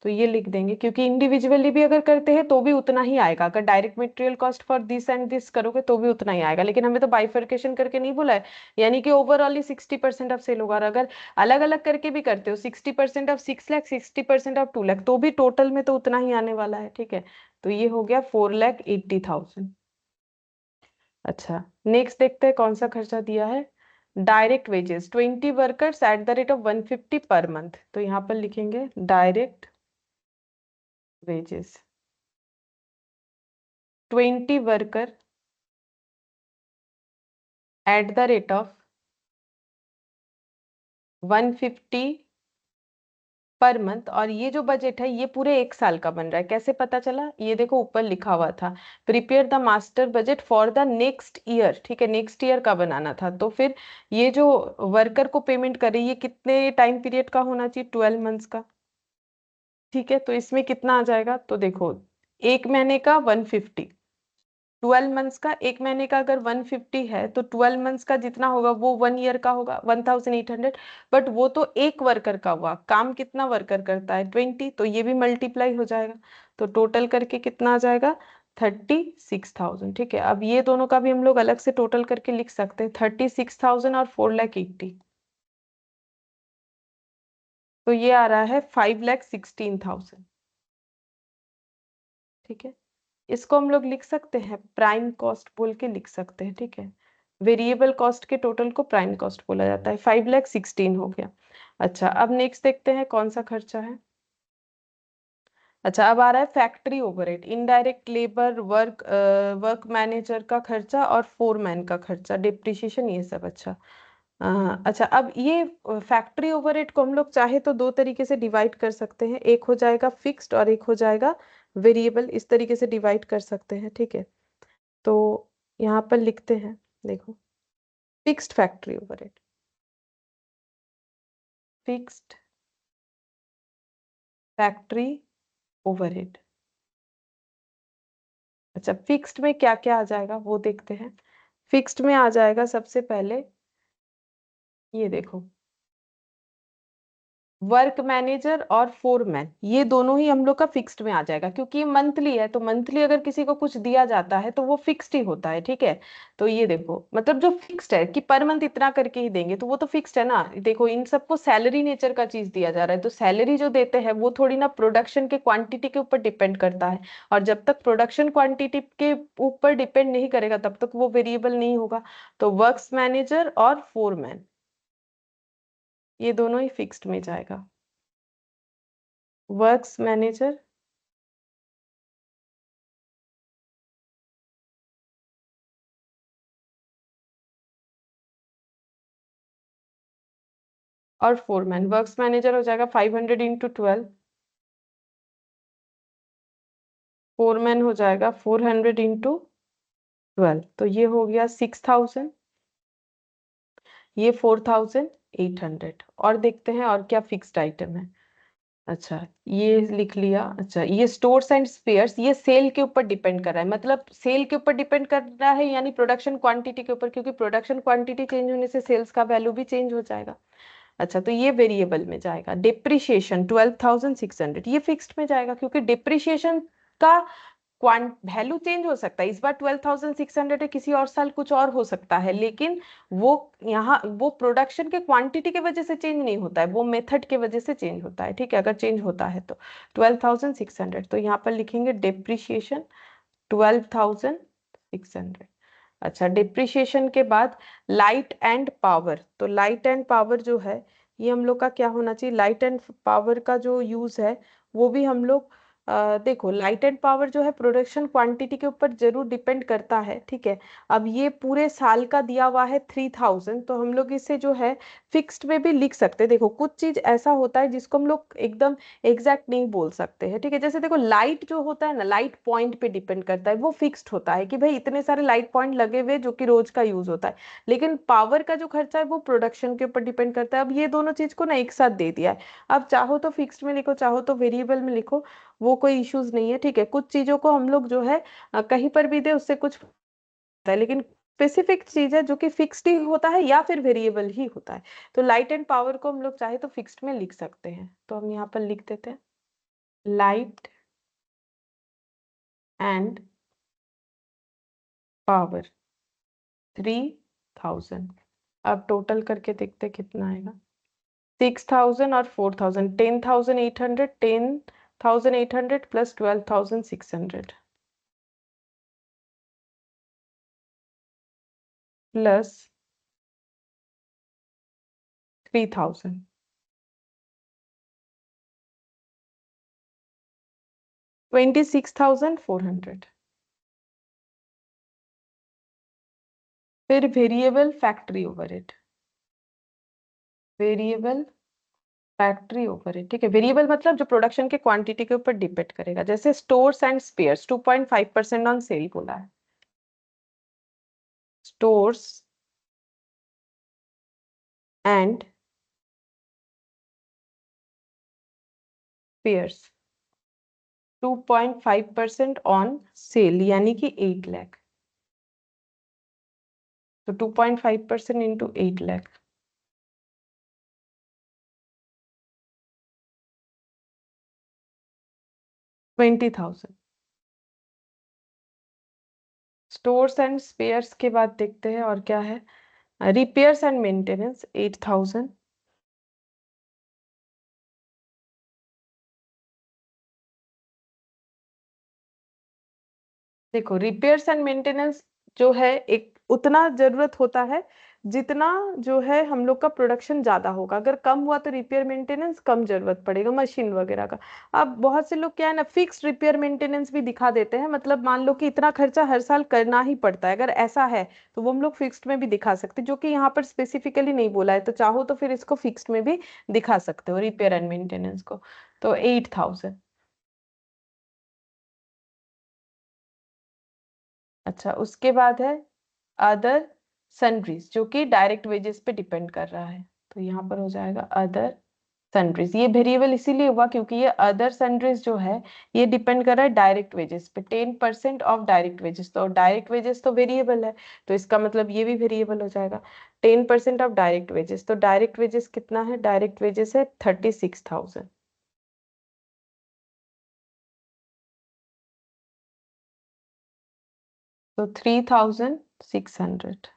तो ये लिख देंगे, क्योंकि इंडिविजुअली भी अगर करते हैं तो भी उतना ही आएगा। अगर direct material cost for this and this करोगे तो भी उतना ही आएगा, लेकिन हमें तो बाइफर्केशन करके नहीं बोला है, यानी कि ओवरऑल ही 60% ऑफ सेल होगा। और अगर अलग अलग करके भी करते हो, 60% ऑफ 6 लाख, 60% ऑफ 2 लाख, तो भी टोटल में तो उतना ही आने वाला है, ठीक है। तो ये हो गया 4,80,000। अच्छा, नेक्स्ट देखते हैं कौन सा खर्चा दिया है। Direct wages 20 workers at the rate of 150 per month, तो यहाँ पर लिखेंगे direct wages 20 worker at the rate of 150 per month. और ये जो बजट है ये पूरे 1 साल का बन रहा है। कैसे पता चला? ये देखो ऊपर लिखा हुआ था, prepare the master budget for the next year, ठीक है, नेक्स्ट ईयर का बनाना था। तो फिर ये जो वर्कर को पेमेंट करे, ये कितने टाइम पीरियड का होना चाहिए? 12 मंथ्स का, ठीक है। तो इसमें कितना आ जाएगा? तो देखो, एक महीने का 150, 12 मंथ्स का, एक महीने का अगर 150 है तो 12 मंथ्स का जितना होगा वो 1 ईयर का होगा 1800। बट वो तो एक वर्कर का हुआ, काम कितना वर्कर करता है? 20, तो ये भी मल्टीप्लाई हो जाएगा। तो टोटल करके कितना आ जाएगा? 36,000, ठीक है। अब ये दोनों का भी हम लोग अलग से टोटल करके लिख सकते हैं, 36,000 और 4,80,000, तो ये आ रहा है 5,16,000। ठीक है, इसको हम लोग लिख सकते हैं प्राइम कॉस्ट बोल के लिख सकते हैं। ठीक है, वेरिएबल कॉस्ट के टोटल को प्राइम कॉस्ट बोला जाता है। 5,16,000 हो गया। अच्छा, अब नेक्स्ट देखते हैं कौन सा खर्चा है। अच्छा, अब आ रहा है factory overhead, indirect labour, work manager का खर्चा और फोरमैन का खर्चा, डिप्रिशिएशन, ये सब। अच्छा, अच्छा, अब ये फैक्ट्री ओवरहेड को हम लोग चाहे तो दो तरीके से डिवाइड कर सकते हैं, एक हो जाएगा फिक्स्ड और एक हो जाएगा वेरिएबल। इस तरीके से डिवाइड कर सकते हैं। ठीक है, तो यहाँ पर लिखते हैं, देखो, fixed factory overhead, fixed factory overhead. अच्छा, फिक्स्ड में क्या क्या आ जाएगा वो देखते हैं। फिक्स्ड में आ जाएगा सबसे पहले, ये देखो, वर्क मैनेजर और फोरमैन, ये दोनों ही हम लोग का फिक्स्ड में आ जाएगा, क्योंकि ये मंथली है, तो मंथली अगर किसी को कुछ दिया जाता है तो वो फिक्स्ड ही होता है। ठीक है, तो ये देखो, मतलब जो फिक्स्ड है कि पर मंथ इतना करके ही देंगे, तो वो तो फिक्स्ड है ना। देखो, इन सबको सैलरी नेचर का चीज दिया जा रहा है, तो सैलरी जो देते हैं वो थोड़ी ना प्रोडक्शन के क्वांटिटी के ऊपर डिपेंड करता है, और जब तक प्रोडक्शन क्वांटिटी के ऊपर डिपेंड नहीं करेगा तब तक वो वेरिएबल नहीं होगा। तो वर्क्स मैनेजर और फोरमैन, ये दोनों ही फिक्स्ड में जाएगा। वर्क्स मैनेजर और फोरमैन, वर्क्स मैनेजर हो जाएगा 500 इंटू 12, फोरमैन हो जाएगा 400 इंटू 12, तो ये हो गया 6,000, ये 4,800। और देखते हैं और क्या फिक्स्ड आइटम है। अच्छा, ये लिख लिया। अच्छा, ये स्टोर्स एंड स्पेयर्स, ये सेल के ऊपर डिपेंड कर रहा है, मतलब सेल के ऊपर डिपेंड कर रहा है, यानी प्रोडक्शन क्वांटिटी के ऊपर, क्योंकि प्रोडक्शन क्वांटिटी चेंज होने से सेल्स का वैल्यू भी चेंज हो जाएगा। अच्छा, तो ये वेरिएबल में जाएगा। डिप्रिशिएशन 12,600, ये फिक्स्ड में जाएगा, क्योंकि डिप्रिशिएशन का क्वांट वैल्यू चेंज हो सकता है। इस बार 12,600 है, किसी और साल कुछ और हो सकता है, लेकिन वो यहाँ वो प्रोडक्शन के क्वांटिटी के वजह से चेंज नहीं होता है, वो मेथड के वजह से चेंज होता है। ठीक है, अगर चेंज होता है तो 12,600, तो यहाँ पर लिखेंगे डिप्रिशिएशन 12,600। अच्छा, डिप्रिशिएशन के बाद लाइट एंड पावर, तो लाइट एंड पावर जो है ये हम लोग का क्या होना चाहिए, लाइट एंड पावर का जो यूज है वो भी हम लोग देखो, लाइट एंड पावर जो है प्रोडक्शन क्वांटिटी के ऊपर जरूर डिपेंड करता है। ठीक है, अब ये पूरे साल का दिया हुआ है 3,000, तो हम लोग इसे जो है फिक्स्ड में भी लिख सकते हैं। देखो, कुछ चीज ऐसा होता है जिसको हम लोग एकदम एग्जैक्ट नहीं बोल सकते हैं। ठीक है, जैसे देखो, लाइट जो होता है ना, लाइट पॉइंट पे डिपेंड करता है, वो फिक्स्ड होता है कि भाई इतने सारे लाइट पॉइंट लगे हुए जो कि रोज का यूज होता है। लेकिन पावर का जो खर्चा है वो प्रोडक्शन के ऊपर डिपेंड करता है। अब ये दोनों चीज को ना एक साथ दे दिया है, अब चाहो तो फिक्स्ड में लिखो, चाहो तो वेरिएबल में लिखो, वो कोई इश्यूज नहीं है। ठीक है, कुछ चीजों को हम लोग जो है कहीं पर भी दे उससे कुछ होता है, लेकिन स्पेसिफिक चीज है जो कि फिक्स्ड ही होता है या फिर वेरिएबल ही होता है। तो लाइट एंड पावर को हम लोग चाहे तो फिक्स्ड में लिख सकते हैं, तो हम यहाँ पर लिख देते हैं लाइट एंड पावर 3,000। अब टोटल करके देखते कितना आएगा। 6,000 और 4,000, 10,800, 10,800 प्लस 12,600 प्लस 3,000, 26,400। फिर variable factory overhead, variable factory overhead. ठीक है, वेरिएबल मतलब जो प्रोडक्शन के क्वांटिटी के ऊपर डिपेंड करेगा, जैसे stores and spheres 2.5% on sale बोला है, stores and spheres 2.5% on sale, यानी कि 8 लाख, तो 2.5% into 8 lakh, 20,000। Stores and spheres के बाद देखते हैं और क्या है। रिपेयर्स एंड मेंटेनेंस 8,000, देखो रिपेयर्स एंड मेंटेनेंस जो है एक उतना जरूरत होता है जितना जो है हम लोग का प्रोडक्शन ज्यादा होगा। अगर कम हुआ तो रिपेयर मेंटेनेंस कम जरूरत पड़ेगा मशीन वगैरह का। अब बहुत से लोग क्या है ना फिक्स्ड रिपेयर मेंटेनेंस भी दिखा देते हैं, मतलब मान लो कि इतना खर्चा हर साल करना ही पड़ता है, अगर ऐसा है तो वो हम लोग फिक्स्ड में भी दिखा सकते हैं, जो कि यहाँ पर स्पेसिफिकली नहीं बोला है। तो चाहो तो फिर इसको फिक्स्ड में भी दिखा सकते हो रिपेयर एंड मेंटेनेंस को। तो 8000। अच्छा, उसके बाद है अदर सन्ड्रीज जो कि डायरेक्ट वेजेस पे डिपेंड कर रहा है। तो यहाँ पर हो जाएगा अदर सन्ड्रीज। ये वेरिएबल इसीलिए हुआ क्योंकि ये अदर सन्ड्रीज जो है ये डिपेंड कर रहा है डायरेक्ट वेजेस पे, 10% ऑफ डायरेक्ट वेजेस। तो डायरेक्ट वेजेस तो वेरिएबल है, तो इसका मतलब ये भी वेरिएबल हो जाएगा। 10% ऑफ डायरेक्ट वेजेस, तो डायरेक्ट वेजेस कितना है? डायरेक्ट वेजेस है 36,000। तो 3,600।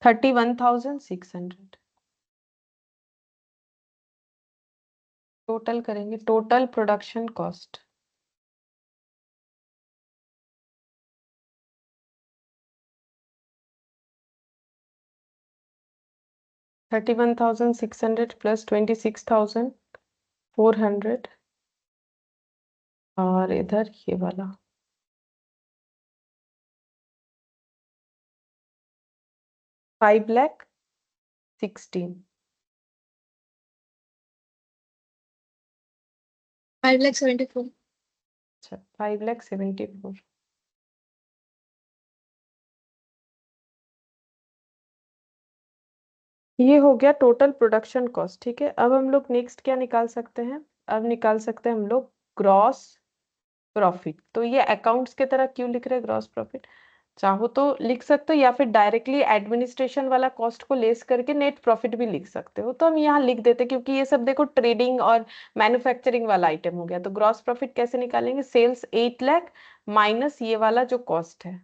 31,600 टोटल करेंगे, टोटल प्रोडक्शन कॉस्ट। $31,600 प्लस 26,400 और इधर ये वाला 5,16,000। 5,74,000. अच्छा, 5,74,000। ये हो गया टोटल प्रोडक्शन कॉस्ट। ठीक है, अब हम लोग नेक्स्ट क्या निकाल सकते हैं? अब निकाल सकते हैं हम लोग ग्रॉस प्रॉफिट। तो ये अकाउंट्स की तरह क्यों लिख रहे हैं ग्रॉस प्रॉफिट? चाहो तो लिख सकते हो या फिर डायरेक्टली एडमिनिस्ट्रेशन वाला कॉस्ट को लेस करके नेट प्रॉफिट भी लिख सकते हो। तो हम यहाँ लिख देते क्योंकि ये सब देखो ट्रेडिंग और मैन्युफैक्चरिंग वाला आइटम हो गया। तो ग्रॉस प्रॉफिट कैसे निकालेंगे? सेल्स 8 लाख माइनस ये वाला जो कॉस्ट है,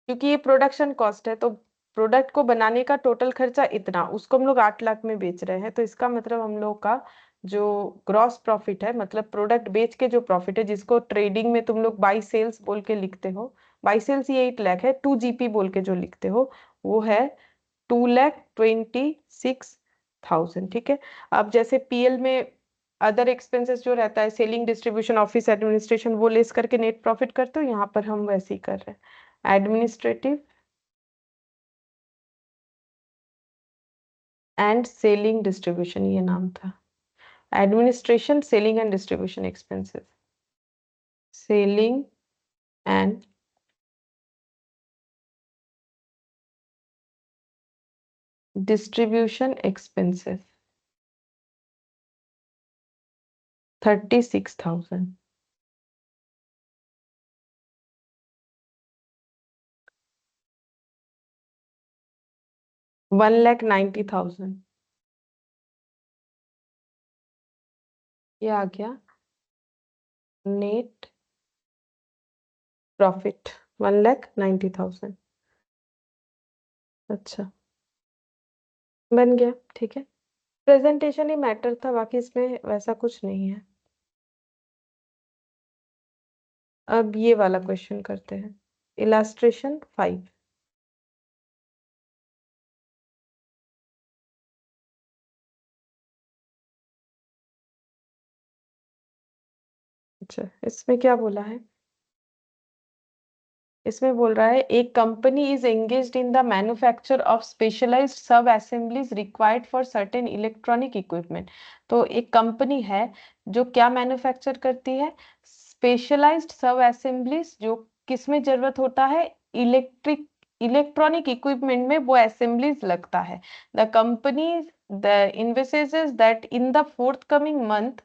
क्योंकि ये प्रोडक्शन कॉस्ट है। तो प्रोडक्ट को बनाने का टोटल खर्चा इतना, उसको हम लोग 8 लाख में बेच रहे हैं, तो इसका मतलब हम लोग का जो ग्रॉस प्रॉफिट है, मतलब प्रोडक्ट बेच के जो प्रॉफिट है, जिसको ट्रेडिंग में तुम लोग बाई सेल्स बोल के लिखते हो, बाई सेल्स ये 8 लाख है, 2 GP बोल के जो लिखते हो वो है 2,26,000। ठीक है, अब जैसे PL में अदर एक्सपेंसेस जो रहता है, सेलिंग, डिस्ट्रीब्यूशन, ऑफिस एडमिनिस्ट्रेशन, वो लेस करके नेट प्रॉफिट करते हो, यहाँ पर हम वैसे ही कर रहे हैं। एडमिनिस्ट्रेटिव एंड सेलिंग डिस्ट्रीब्यूशन ये नाम था। Administration, selling and distribution expenses, selling and distribution expenses 36,000। $1,90,000 ये आ गया नेट प्रॉफिट, 1,90,000। अच्छा, बन गया। ठीक है, प्रेजेंटेशन ही मैटर था, बाकी इसमें वैसा कुछ नहीं है। अब ये वाला क्वेश्चन करते हैं, इलास्ट्रेशन 5। अच्छा, इसमें क्या बोला है? इसमें बोल रहा है एक company is engaged in the manufacture of specialized sub assemblies required for certain electronic equipment. तो एक कंपनी है जो क्या मैन्युफैक्चर करती है? स्पेशलाइज्ड सब असेंबलीज, जो किसमें जरूरत होता है? इलेक्ट्रॉनिक इक्विपमेंट में वो असेंबलीज लगता है। The company the envisages that in the fourth coming month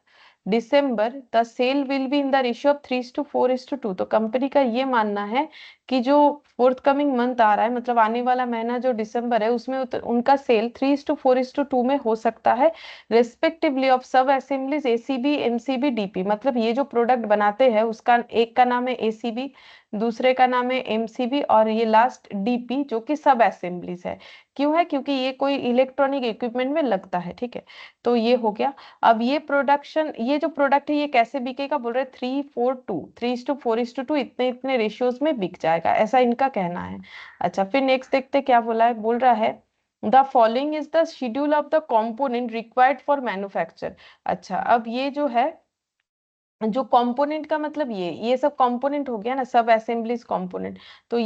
December the sale will be in the ratio of 3:4:2। तो कंपनी का ये मानना है कि जो फोर्थ कमिंग मंथ आ रहा है, मतलब आने वाला महीना जो दिसंबर है, उसमें उनका सेल 3:4:2 में हो सकता है, respectively of sub assemblies ACB, MCB, DP। मतलब ये जो प्रोडक्ट बनाते हैं उसका एक का नाम है ACB, दूसरे का नाम है एमसीबी और ये लास्ट डीपी जो कि सब असेंबलीज है। क्यों है? क्योंकि ये कोई इलेक्ट्रॉनिक इक्विपमेंट में लगता है, ठीक है। तो ये हो गया। अब ये प्रोडक्शन, ये जो प्रोडक्ट है ये कैसे बिकेगा? बोल रहे 3:4:2, 3:4:2 इतने इतने रेशियोज में बिक जाएगा, ऐसा इनका कहना है। अच्छा, फिर नेक्स्ट देखते क्या बोला है। बोल रहा है the following is the schedule of the component required for manufacture. अच्छा, अब ये जो है, जो कंपोनेंट का मतलब ये सब कंपोनेंट हो गया ना, सब असेंबलीज कंपोनेंट। तो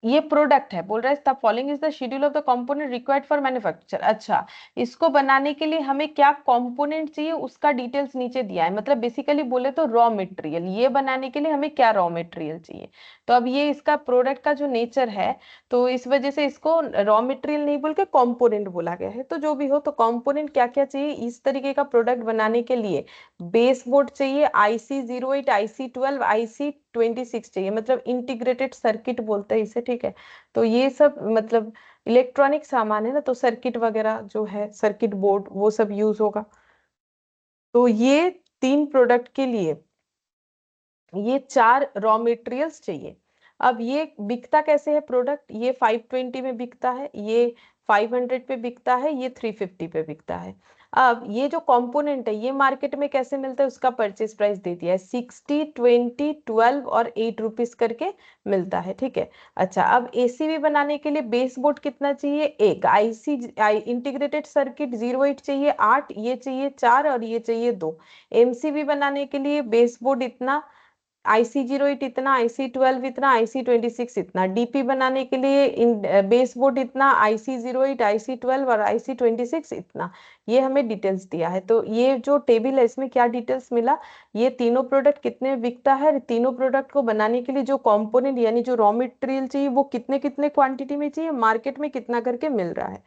ये प्रोडक्ट है। बोल रहा है the following is the schedule of the component required for manufacture. अच्छा, इसको बनाने के लिए हमें क्या कंपोनेंट चाहिए उसका डिटेल्स नीचे दिया है। मतलब बेसिकली बोले तो रॉ मटेरियल, ये बनाने के लिए हमें क्या रॉ मटेरियल चाहिए। तो अब ये इसका प्रोडक्ट का जो नेचर है, तो इस वजह से इसको रॉ मटेरियल नहीं बोल के कंपोनेंट बोला गया है। तो जो भी हो, तो कंपोनेंट क्या क्या चाहिए इस तरीके का प्रोडक्ट बनाने के लिए? बेस बोर्ड चाहिए, IC08, IC12, IC26 चाहिए, मतलब इंटीग्रेटेड सर्किट बोलते हैं इसे, ठीक है। तो ये सब मतलब इलेक्ट्रॉनिक सामान है ना, तो सर्किट वगैरह जो है, सर्किट बोर्ड वो सब यूज होगा। तो ये 3 प्रोडक्ट के लिए ये 4 रॉ मटेरियल्स चाहिए। अब ये बिकता कैसे है प्रोडक्ट? ये 520 में बिकता है, ये 500 पे बिकता है, ये 350 पे बिकता है। अब ये जो कंपोनेंट है ये मार्केट में कैसे मिलता है, उसका परचेज प्राइस दे दिया है 60, 20, 12 और 8 रुपीज करके मिलता है, ठीक है। अच्छा, अब एसीबी बनाने के लिए बेस बोर्ड कितना चाहिए? एक। इंटीग्रेटेड सर्किट 08 चाहिए 8, ये चाहिए 4 और ये चाहिए 2। एमसीबी बनाने के लिए बेस बोर्ड इतना, IC08 इतना, IC12 इतना, IC26 इतना। डीपी बनाने के लिए बेस बोर्ड इतना, IC08, IC12 और IC26 इतना। ये हमें डिटेल्स दिया है। तो ये जो टेबल है इसमें क्या डिटेल्स मिला, ये तीनों प्रोडक्ट कितने बिकता है, तीनों प्रोडक्ट को बनाने के लिए जो कंपोनेंट यानी जो रॉ मटेरियल चाहिए वो कितने कितने क्वांटिटी में चाहिए, मार्केट में कितना करके मिल रहा है।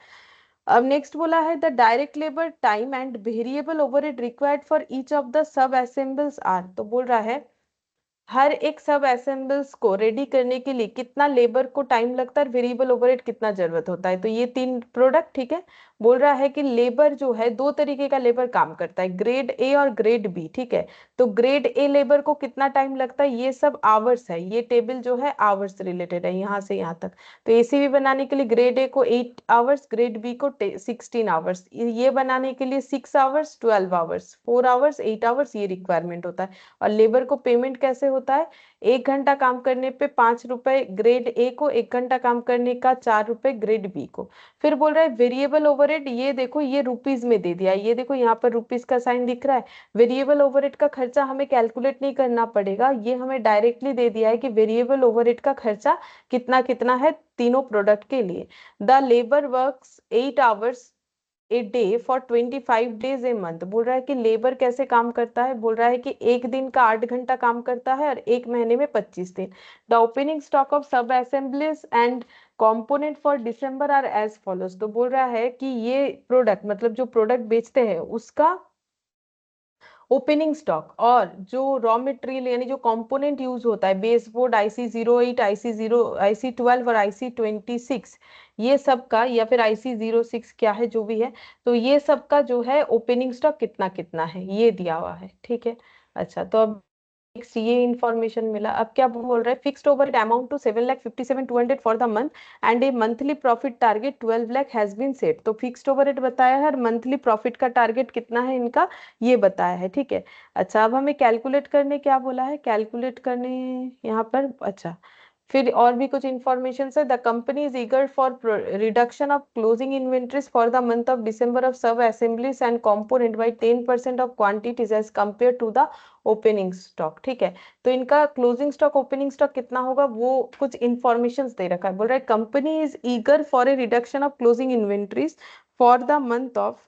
अब नेक्स्ट बोला है the direct labour time and variable overhead required for each of the sub assembles are. तो बोल रहा है हर एक सब असेंबल्स को रेडी करने के लिए कितना लेबर को टाइम लगता है, वेरिएबल ओवरहेड कितना जरूरत होता है। तो ये 3 प्रोडक्ट, ठीक है। बोल रहा है कि लेबर जो है 2 तरीके का लेबर काम करता है, ग्रेड ए और ग्रेड बी, ठीक है। तो ग्रेड ए लेबर को कितना टाइम लगता है, ये सब आवर्स है, ये टेबल जो है आवर्स रिलेटेड है यहाँ से यहाँ तक। तो एसीबी बनाने के लिए ग्रेड ए को 8 आवर्स, ग्रेड बी को 16 आवर्स, ये बनाने के लिए 6 आवर्स, 12 आवर्स, 4 आवर्स, 8 आवर्स ये रिक्वायरमेंट होता है। और लेबर को पेमेंट कैसे होता है? 1 घंटा काम करने पे 5 रुपए ग्रेड ए को, 1 घंटा काम करने का 4 रुपए ग्रेड बी को। फिर बोल रहा है वेरिएबल ओवरहेड, ये देखो ये रुपीज में दे दिया है, ये देखो यहाँ पर रुपीज का साइन दिख रहा है। वेरिएबल ओवरहेड का खर्चा हमें कैलकुलेट नहीं करना पड़ेगा, ये हमें डायरेक्टली दे दिया है कि वेरिएबल ओवरहेड का खर्चा कितना कितना है तीनों प्रोडक्ट के लिए। The labour works 8 hours a day for 25 days a month. बोल रहा है कि लेबर कैसे काम करता है, बोल रहा है कि एक दिन का 8 घंटा काम करता है और एक महीने में 25 दिन। The opening stock of sub assemblies and component for December are as follows. तो बोल रहा है कि ये प्रोडक्ट मतलब जो प्रोडक्ट बेचते हैं उसका ओपनिंग स्टॉक और जो रॉ मटेरियल यानी जो कंपोनेंट यूज होता है, बेस बोर्ड IC08, IC12 और IC26, ये सब का, या फिर IC06 क्या है जो भी है, तो ये सब का जो है ओपनिंग स्टॉक कितना कितना है ये दिया हुआ है, ठीक है। अच्छा, तो अब नेक्स्ट ये इंफॉर्मेशन मिला। अब क्या बोल रहा है, fixed overhead amount to 7,57,200 for the month and a monthly profit target 12 lakh has been set. तो फिक्स्ड ओवरहेड बताया है और मंथली प्रॉफिट का टारगेट कितना है इनका ये बताया है, ठीक है। अच्छा, अब हमें कैलकुलेट करने क्या बोला है, कैलकुलेट करने यहाँ पर। अच्छा, फिर और भी कुछ इंफॉर्मेशन है। The company is eager for reduction of closing inventories for the month of December of sub assemblies and component by 10% of quantities as compare to the opening stock, ठीक है। तो इनका क्लोजिंग स्टॉक ओपनिंग स्टॉक कितना होगा वो कुछ इंफॉर्मेशन दे रखा है। बोल रहा है company is eager for a reduction of closing inventories for the month of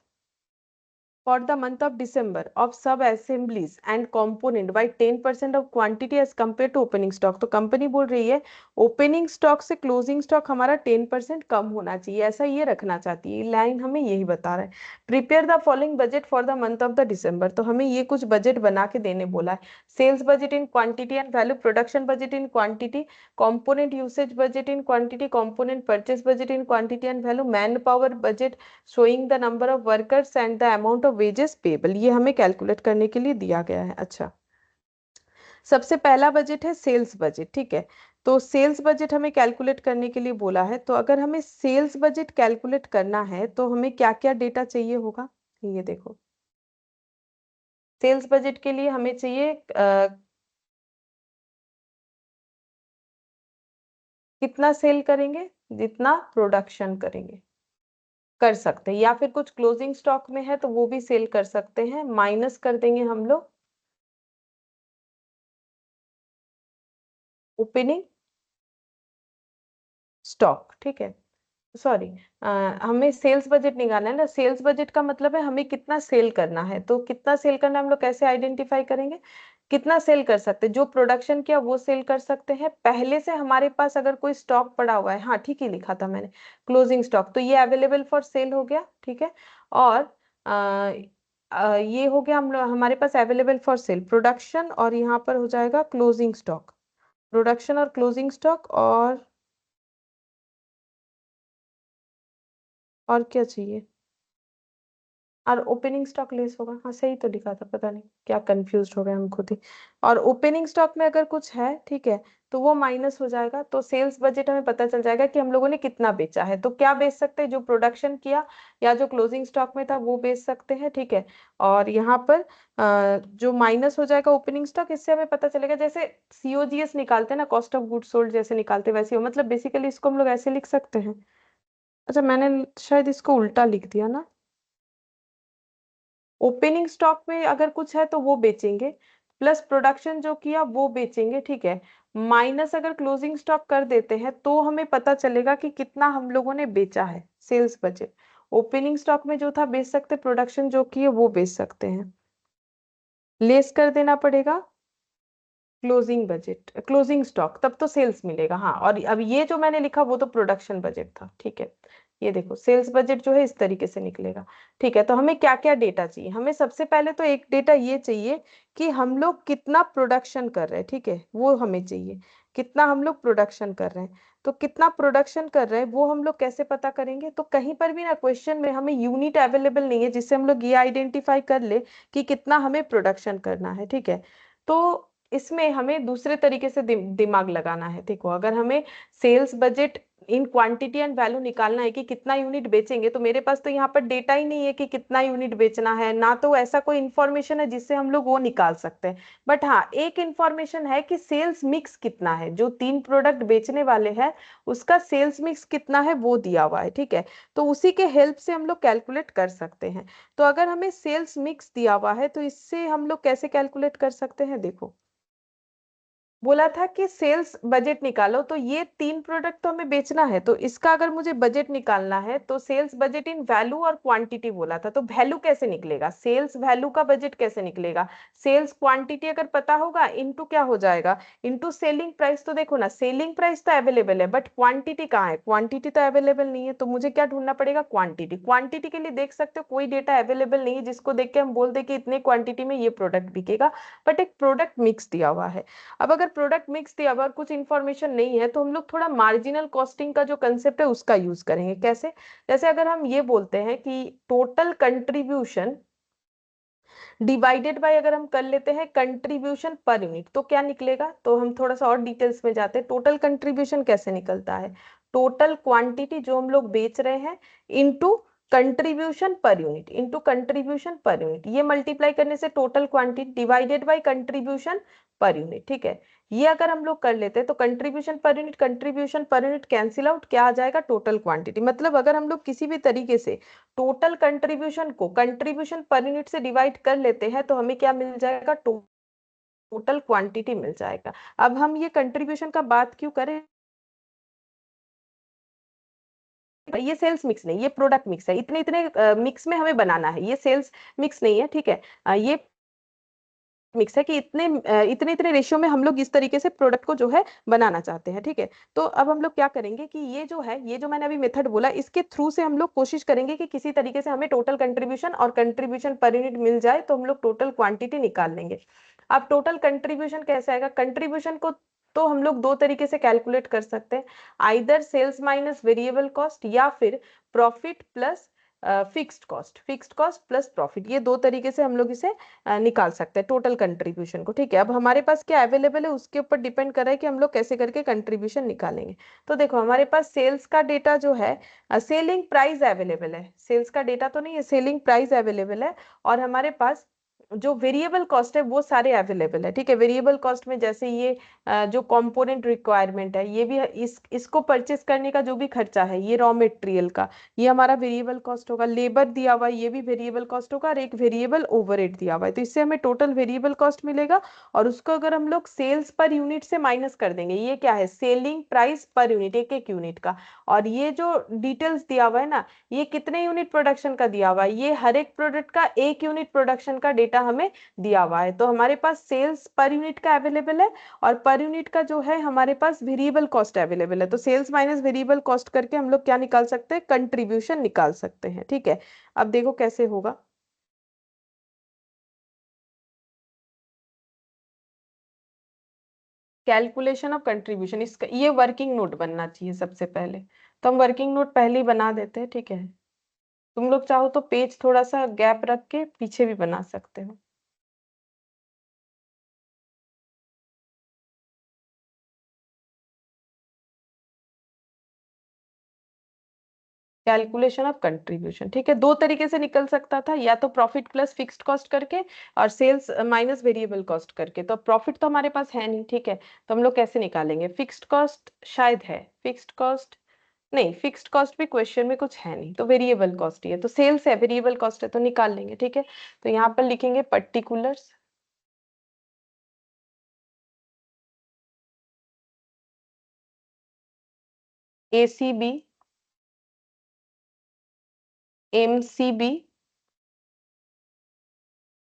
for the month of December of sub assemblies and component by 10% of quantity as compared to opening stock। तो कंपनी बोल रही है ओपनिंग स्टॉक से क्लोजिंग स्टॉक हमारा 10% कम होना चाहिए, ऐसा ये रखना चाहती है। लाइन हमें यही बता रहा है। Prepare the following budget for the month of the December. तो हमें ये कुछ बजट बना के देने बोला है। Sales budget in quantity and value, production budget in quantity, component usage budget in quantity, component purchase budget in quantity and value, manpower budget showing the number of workers and the amount of wages payable। ये हमें कैलकुलेट करने के लिए दिया गया है। अच्छा, सबसे पहला बजट है सेल्स बजट, ठीक है। तो सेल्स बजट हमें कैलकुलेट करने के लिए बोला है, तो अगर हमें सेल्स बजट कैलकुलेट करना है तो हमें क्या क्या डेटा चाहिए होगा, ये देखो। सेल्स बजट के लिए हमें चाहिए कितना सेल करेंगे, जितना प्रोडक्शन करेंगे कर सकते हैं, या फिर कुछ क्लोजिंग स्टॉक में है तो वो भी सेल कर सकते हैं, माइनस कर देंगे हम लोग ओपनिंग स्टॉक, ठीक है। सॉरी, हमें सेल्स बजट निकालना है ना। सेल्स बजट का मतलब है हमें कितना सेल करना है, तो कितना सेल करना है हम लोग कैसे आइडेंटिफाई करेंगे, कितना सेल कर सकते हैं, जो प्रोडक्शन किया वो सेल कर सकते हैं। पहले से हमारे पास अगर कोई स्टॉक पड़ा हुआ है, हाँ ठीक ही लिखा था मैंने, क्लोजिंग स्टॉक, तो ये अवेलेबल फॉर सेल हो गया, ठीक है। और ये हो गया हम लोग हमारे पास अवेलेबल फॉर सेल प्रोडक्शन, और यहाँ पर हो जाएगा क्लोजिंग स्टॉक, प्रोडक्शन और क्लोजिंग स्टॉक, और क्या चाहिए, और ओपनिंग स्टॉक लेस होगा, हाँ सही तो लिखा था, पता नहीं क्या कंफ्यूज हो गए हम खुद ही। और ओपनिंग स्टॉक में अगर कुछ है, ठीक है, तो वो माइनस हो जाएगा। तो सेल्स बजट हमें पता चल जाएगा कि हम लोगों ने कितना बेचा है। तो क्या बेच सकते हैं, जो प्रोडक्शन किया या जो क्लोजिंग स्टॉक में था वो बेच सकते हैं, ठीक है। और यहाँ पर जो माइनस हो जाएगा ओपनिंग स्टॉक, इससे हमें पता चलेगा, जैसे सीओजीएस निकालते हैं ना, कॉस्ट ऑफ गुड्स सोल्ड जैसे निकालते हैं वैसे हो, मतलब बेसिकली इसको हम लोग ऐसे लिख सकते हैं। अच्छा, मैंने शायद इसको उल्टा लिख दिया ना। ओपनिंग स्टॉक में अगर कुछ है तो वो बेचेंगे, प्लस प्रोडक्शन जो किया वो बेचेंगे, ठीक है। माइनस अगर क्लोजिंग स्टॉक कर देते हैं तो हमें पता चलेगा कि कितना हम लोगों ने बेचा है, सेल्स बचे। ओपनिंग स्टॉक में जो था बेच सकते, प्रोडक्शन जो किए वो बेच सकते हैं, लेस कर देना पड़ेगा क्लोजिंग बजट, क्लोजिंग स्टॉक, तब तो सेल्स मिलेगा। हाँ, और अब ये जो मैंने लिखा वो तो प्रोडक्शन बजट था, ठीक है। ये देखो सेल्स बजट जो है इस तरीके से निकलेगा, ठीक है। तो हमें क्या क्या डेटा चाहिए, हमें सबसे पहले तो एक डेटा ये चाहिए कि हम लोग कितना प्रोडक्शन कर रहे हैं, ठीक है, वो हमें चाहिए, कितना हम लोग प्रोडक्शन कर रहे हैं। तो कितना प्रोडक्शन कर रहे हैं वो हम लोग कैसे पता करेंगे, तो कहीं पर भी ना क्वेश्चन में हमें यूनिट अवेलेबल नहीं है जिससे हम लोग ये आइडेंटिफाई कर ले कि कितना हमें प्रोडक्शन करना है, ठीक है। तो इसमें हमें दूसरे तरीके से दिमाग लगाना है। देखो, अगर हमें sales budget in quantity and value निकालना है कि कितना यूनिट बेचेंगे, तो मेरे पास तो यहाँ पर डेटा ही नहीं है कि कितना यूनिट बेचना है, ना तो ऐसा कोई इंफॉर्मेशन है जिससे हम लोग वो निकाल सकते हैं। बट हाँ, एक इंफॉर्मेशन है कि सेल्स मिक्स कितना है, जो 3 प्रोडक्ट बेचने वाले हैं उसका सेल्स मिक्स कितना है वो दिया हुआ है, ठीक है। तो उसी के हेल्प से हम लोग कैलकुलेट कर सकते हैं। तो अगर हमें सेल्स मिक्स दिया हुआ है तो इससे हम लोग कैसे कैलकुलेट कर सकते हैं, देखो बोला था कि सेल्स बजट निकालो, तो ये 3 प्रोडक्ट तो हमें बेचना है, तो इसका अगर मुझे बजट निकालना है तो सेल्स बजट इन वैल्यू और क्वांटिटी बोला था, तो वैल्यू कैसे निकलेगा, सेल्स वैल्यू का बजट कैसे निकलेगा, सेल्स क्वांटिटी अगर पता होगा इनटू क्या हो जाएगा, इनटू सेलिंग प्राइस। तो देखो ना, सेलिंग प्राइस तो अवेलेबल है बट क्वांटिटी कहाँ है, क्वांटिटी तो अवेलेबल नहीं है, तो मुझे क्या ढूंढना पड़ेगा, क्वांटिटी। क्वांटिटी के लिए देख सकते हो कोई डेटा अवेलेबल नहीं है जिसको देख के हम बोल दे कि इतने क्वांटिटी में ये प्रोडक्ट बिकेगा, बट एक प्रोडक्ट मिक्स दिया हुआ है। अब अगर प्रोडक्ट मिक्स दिया हुआ और कुछ इंफॉर्मेशन नहीं है तो हम लोग थोड़ा मार्जिनल कॉस्टिंग का जो कंसेप्ट है उसका यूज करेंगे। कैसे, जैसे अगर हम ये बोलते हैं कि टोटल कंट्रीब्यूशन डिवाइडेड बाय, अगर हम कर लेते हैं कंट्रीब्यूशन पर यूनिट, तो क्या निकलेगा, तो हम थोड़ा सा और डिटेल्स में जाते हैं। टोटल कंट्रीब्यूशन कैसे निकलता है, टोटल क्वांटिटी जो हम लोग बेच रहे हैं into contribution per unit, into contribution per unit, ये मल्टीप्लाई करने से total quantity divided by contribution per unit, ठीक है। ये अगर हम लोग कर लेते हैं तो contribution per unit cancel out, क्या आ जाएगा, टोटल क्वांटिटी। मतलब अगर हम लोग किसी भी तरीके से टोटल कंट्रीब्यूशन को कंट्रीब्यूशन पर यूनिट से डिवाइड कर लेते हैं तो हमें क्या मिल जाएगा, टोटल क्वांटिटी मिल जाएगा। अब हम ये कंट्रीब्यूशन का बात क्यों करें, ये सेल्स मिक्स नहीं, ये प्रोडक्ट मिक्स है, इतने इतने मिक्स में हमें बनाना है, ये सेल्स मिक्स नहीं है, ठीक है। ये मिक्स है कि इतने इतने रेशियो में हम लोग इस तरीके से प्रोडक्ट को जो है बनाना चाहते हैं, ठीक है। तो अब हम लोग क्या करेंगे कि ये जो है, ये जो मैंने अभी मेथड बोला इसके थ्रू से हम लोग कोशिश करेंगे कि किसी तरीके से हमें टोटल कंट्रीब्यूशन और कंट्रीब्यूशन पर यूनिट मिल जाए तो हम लोग टोटल क्वांटिटी निकाल लेंगे। अब टोटल कंट्रीब्यूशन कैसे आएगा, कंट्रीब्यूशन को तो हम लोग दो तरीके से कैलकुलेट कर सकते हैं, either sales minus variable cost या फिर profit plus fixed cost plus profit, ये दो तरीके से हम लोग इसे निकाल सकते हैं टोटल कंट्रीब्यूशन को। ठीक है, अब हमारे पास क्या अवेलेबल है उसके ऊपर डिपेंड कर रहा है कि हम लोग कैसे करके कंट्रीब्यूशन निकालेंगे। तो देखो हमारे पास सेल्स का डेटा जो है, सेलिंग प्राइस अवेलेबल है, सेल्स का डेटा तो नहीं है, सेलिंग प्राइस अवेलेबल है, और हमारे पास जो वेरिएबल कॉस्ट है वो सारे अवेलेबल है। ठीक है, वेरिएबल कॉस्ट में जैसे ये जो कंपोनेंट रिक्वायरमेंट है, ये भी इसको परचेस करने का जो भी खर्चा है, ये रॉ मटेरियल का, ये हमारा वेरिएबल कॉस्ट होगा। लेबर दिया हुआ है, ये भी वेरिएबल कॉस्ट होगा, और एक वेरिएबल ओवरहेड दिया हुआ है, तो इससे हमें टोटल वेरिएबल कॉस्ट मिलेगा। और उसको अगर हम लोग सेल्स पर यूनिट से माइनस कर देंगे, ये क्या है, सेलिंग प्राइस पर यूनिट, एक एक यूनिट का। और ये जो डिटेल्स दिया हुआ है ना, ये कितने यूनिट प्रोडक्शन का दिया हुआ है, ये हर एक प्रोडक्ट का एक यूनिट प्रोडक्शन का डेटा हमें दिया हुआ है। तो हमारे पास सेल्स पर यूनिट का अवेलेबल है, और पर यूनिट का जो है हमारे पास वेरिएबल कॉस्ट अवेलेबल है। तो सेल्स माइनस वेरिएबल कॉस्ट करके हम लोग क्या निकाल सकते हैं, कंट्रीब्यूशन निकाल सकते हैं। ठीक है, अब देखो कैसे होगा। कैलकुलेशन ऑफ कंट्रीब्यूशन, इसका ये वर्किंग नोट बनना चाहिए सबसे पहले, तो हम वर्किंग नोट पहले ही बना देते हैं। ठीक है, तुम लोग चाहो तो पेज थोड़ा सा गैप रख के पीछे भी बना सकते हो। कैलकुलेशन ऑफ कंट्रीब्यूशन, ठीक है, दो तरीके से निकल सकता था, या तो प्रॉफिट प्लस फिक्स्ड कॉस्ट करके, और सेल्स माइनस वेरिएबल कॉस्ट करके। तो प्रॉफिट तो हमारे पास है नहीं, ठीक है, तो हम लोग कैसे निकालेंगे, फिक्स्ड कॉस्ट शायद है, फिक्स्ड कॉस्ट नहीं, फिक्स्ड कॉस्ट भी क्वेश्चन में कुछ है नहीं, तो वेरिएबल कॉस्ट ही है, तो सेल्स है, वेरिएबल कॉस्ट है, तो निकाल लेंगे। ठीक है, तो यहाँ पर लिखेंगे particulars, ACB, MCB,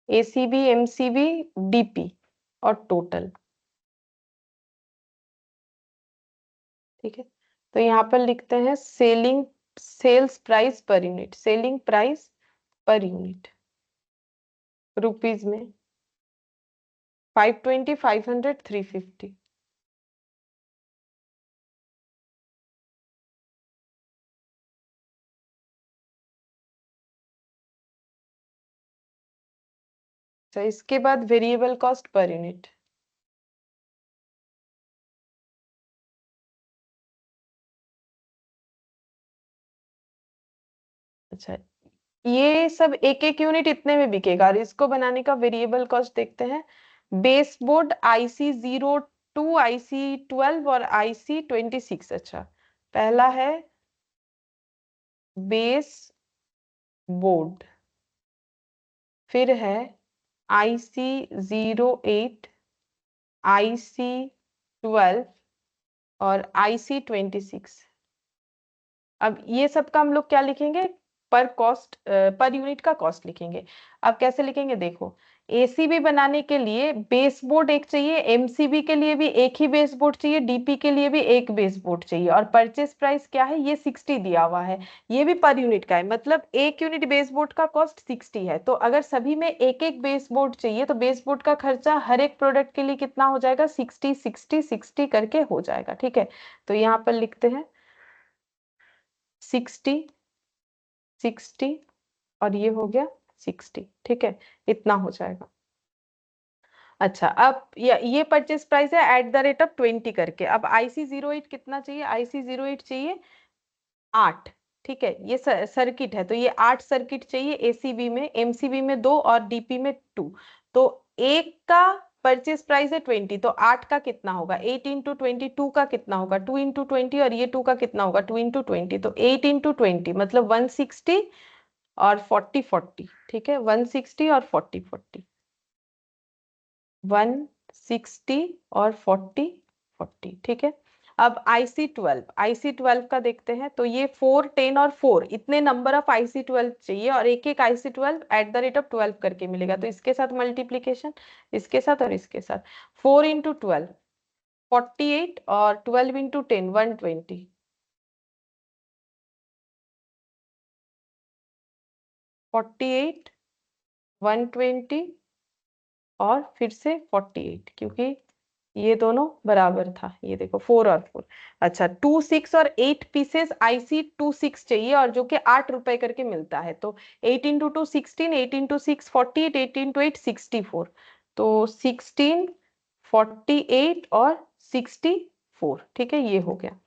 ACB, MCB, DP और टोटल। ठीक है, तो यहाँ पर लिखते हैं sales price per unit, selling price per unit rupees में 520, 500, 350। अच्छा, इसके बाद वेरिएबल कॉस्ट पर यूनिट, अच्छा ये सब एक एक यूनिट इतने में बिकेगा, और इसको बनाने का वेरिएबल कॉस्ट देखते हैं। बेस बोर्ड IC02, IC12 और IC26। अच्छा, पहला है बेस बोर्ड, फिर है IC08, IC12 और IC26। अब ये सब का हम लोग क्या लिखेंगे, पर कॉस्ट, पर यूनिट का कॉस्ट लिखेंगे। अब कैसे लिखेंगे देखो, ACB बनाने के लिए बेस बोर्ड एक चाहिए, MCB के लिए भी एक ही बेस बोर्ड चाहिए, DP के लिए भी एक बेस बोर्ड चाहिए, और परचेस प्राइस क्या है, ये 60 दिया हुआ है, ये भी पर यूनिट का है, मतलब एक यूनिट बेस बोर्ड का कॉस्ट 60 है। तो अगर सभी में एक एक बेस बोर्ड चाहिए, तो बेस बोर्ड का खर्चा हर एक प्रोडक्ट के लिए कितना हो जाएगा, 60 60 60 करके हो जाएगा। ठीक है, तो यहाँ पर लिखते हैं 60 60 और ये हो गया 60। ठीक है, इतना हो जाएगा। अच्छा, अब ये परचेस प्राइस है एट द रेट ऑफ 20 करके। अब IC08 कितना चाहिए, IC08 चाहिए 8। ठीक है, ये सर्किट है, तो ये 8 सर्किट चाहिए ACB में, MCB में 2 और DP में 2। तो एक का परचेस प्राइस है 20, तो 8 का कितना होगा, 8 इंटू 20, 2 का कितना होगा, 2 इंटू 20, और ये 2 का कितना होगा, 2 इंटू 20, तो 8 इंटू 20 मतलब 160 और 40 40। ठीक है, 160 और 40 40, 160 और 40 40। ठीक है, अब IC12 का देखते हैं, तो ये 4 10 और 4 इतने नंबर ऑफ IC12 चाहिए, और एक एक IC12 at the rate of 12 करके मिलेगा, तो इसके साथ मल्टीप्लीकेशन, इसके साथ और इसके साथ, 4 इंटू 12 48 और 12 इंटू 10 120, 48 120 और फिर से 48, क्योंकि ये दोनों बराबर था, ये देखो 4 और 4। अच्छा 2 6 और 8 पीसेस IC 26 चाहिए, और जो कि 8 रुपए करके मिलता है। तो 8 इंटू 2 16, 8 इंटू 6 48, 8 इंटू 8 64। तो 16 48 और 64, ठीक है, ये हो गया।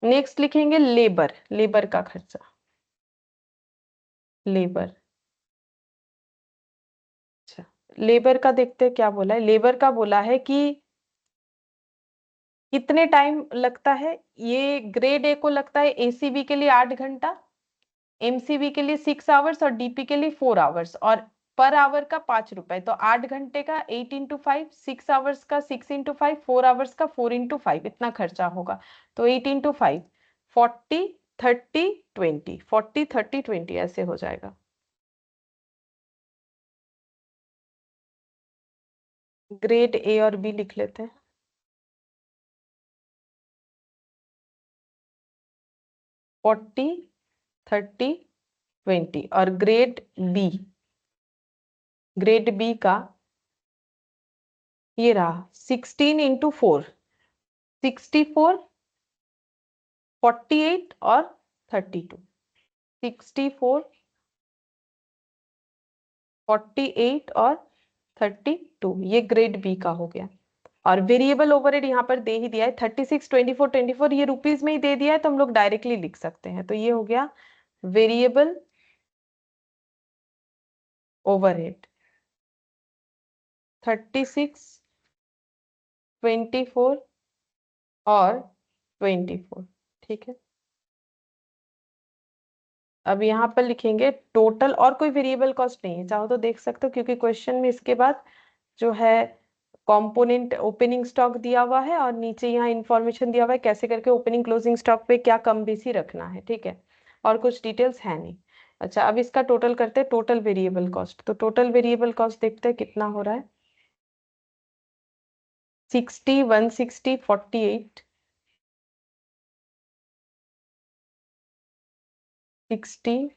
नेक्स्ट लिखेंगे लेबर, लेबर का खर्चा, लेबर। अच्छा लेबर का देखते हैं क्या बोला है। लेबर का बोला है कि कितने टाइम लगता है। ये ग्रेड ए को लगता है ACB के लिए 8 घंटा, MCB के लिए 6 आवर्स और DP के लिए 4 आवर्स, और पर आवर का 5 रुपए। तो 8 घंटे का 8 इंटू 5, 6 आवर्स का 6 इंटू 5, 4 आवर्स का 4 इंटू 5, इतना खर्चा होगा। तो 8 इंटू 5 40 30 20, 40 30 20 ऐसे हो जाएगा। ग्रेड ए और बी लिख लेते हैं। फोर्टी 30 20, और ग्रेड बी, ग्रेड बी का ये रहा 16 इंटू 4, 64 48 और 32, 64 48 और 32, ये ग्रेड बी का हो गया। और वेरिएबल ओवरहेड यहाँ पर दे ही दिया है 36 24 24, ये रुपीज में ही दे दिया है, तो हम लोग डायरेक्टली लिख सकते हैं। तो ये हो गया वेरिएबल ओवरहेड 36 24 और 24, ठीक है। अब यहाँ पर लिखेंगे टोटल, और कोई वेरिएबल कॉस्ट नहीं है, चाहो तो देख सकते हो, क्योंकि क्वेश्चन में इसके बाद जो है कंपोनेंट ओपनिंग स्टॉक दिया हुआ है, और नीचे यहाँ इंफॉर्मेशन दिया हुआ है कैसे करके ओपनिंग क्लोजिंग स्टॉक पे क्या कम बेसी रखना है, ठीक है। और कुछ डिटेल्स है नहीं। अच्छा अब इसका टोटल करते हैं, टोटल वेरिएबल कॉस्ट। तो टोटल वेरिएबल कॉस्ट देखते हैं कितना हो रहा है। 60 160 48 60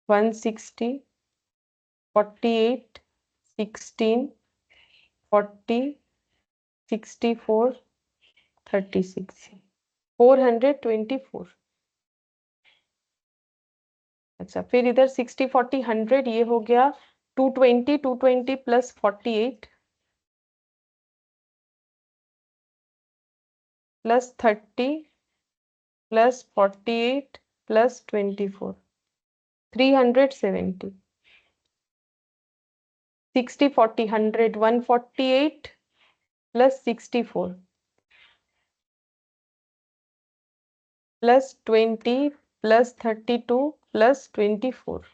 160 48 16 40 64 36 424। अच्छा फिर इधर 60 40 100, ये हो गया 220, 220 plus 48 plus 30 plus 48 plus 24, 370। 60 40 100 148 plus 64 plus 20 plus 32 plus 24,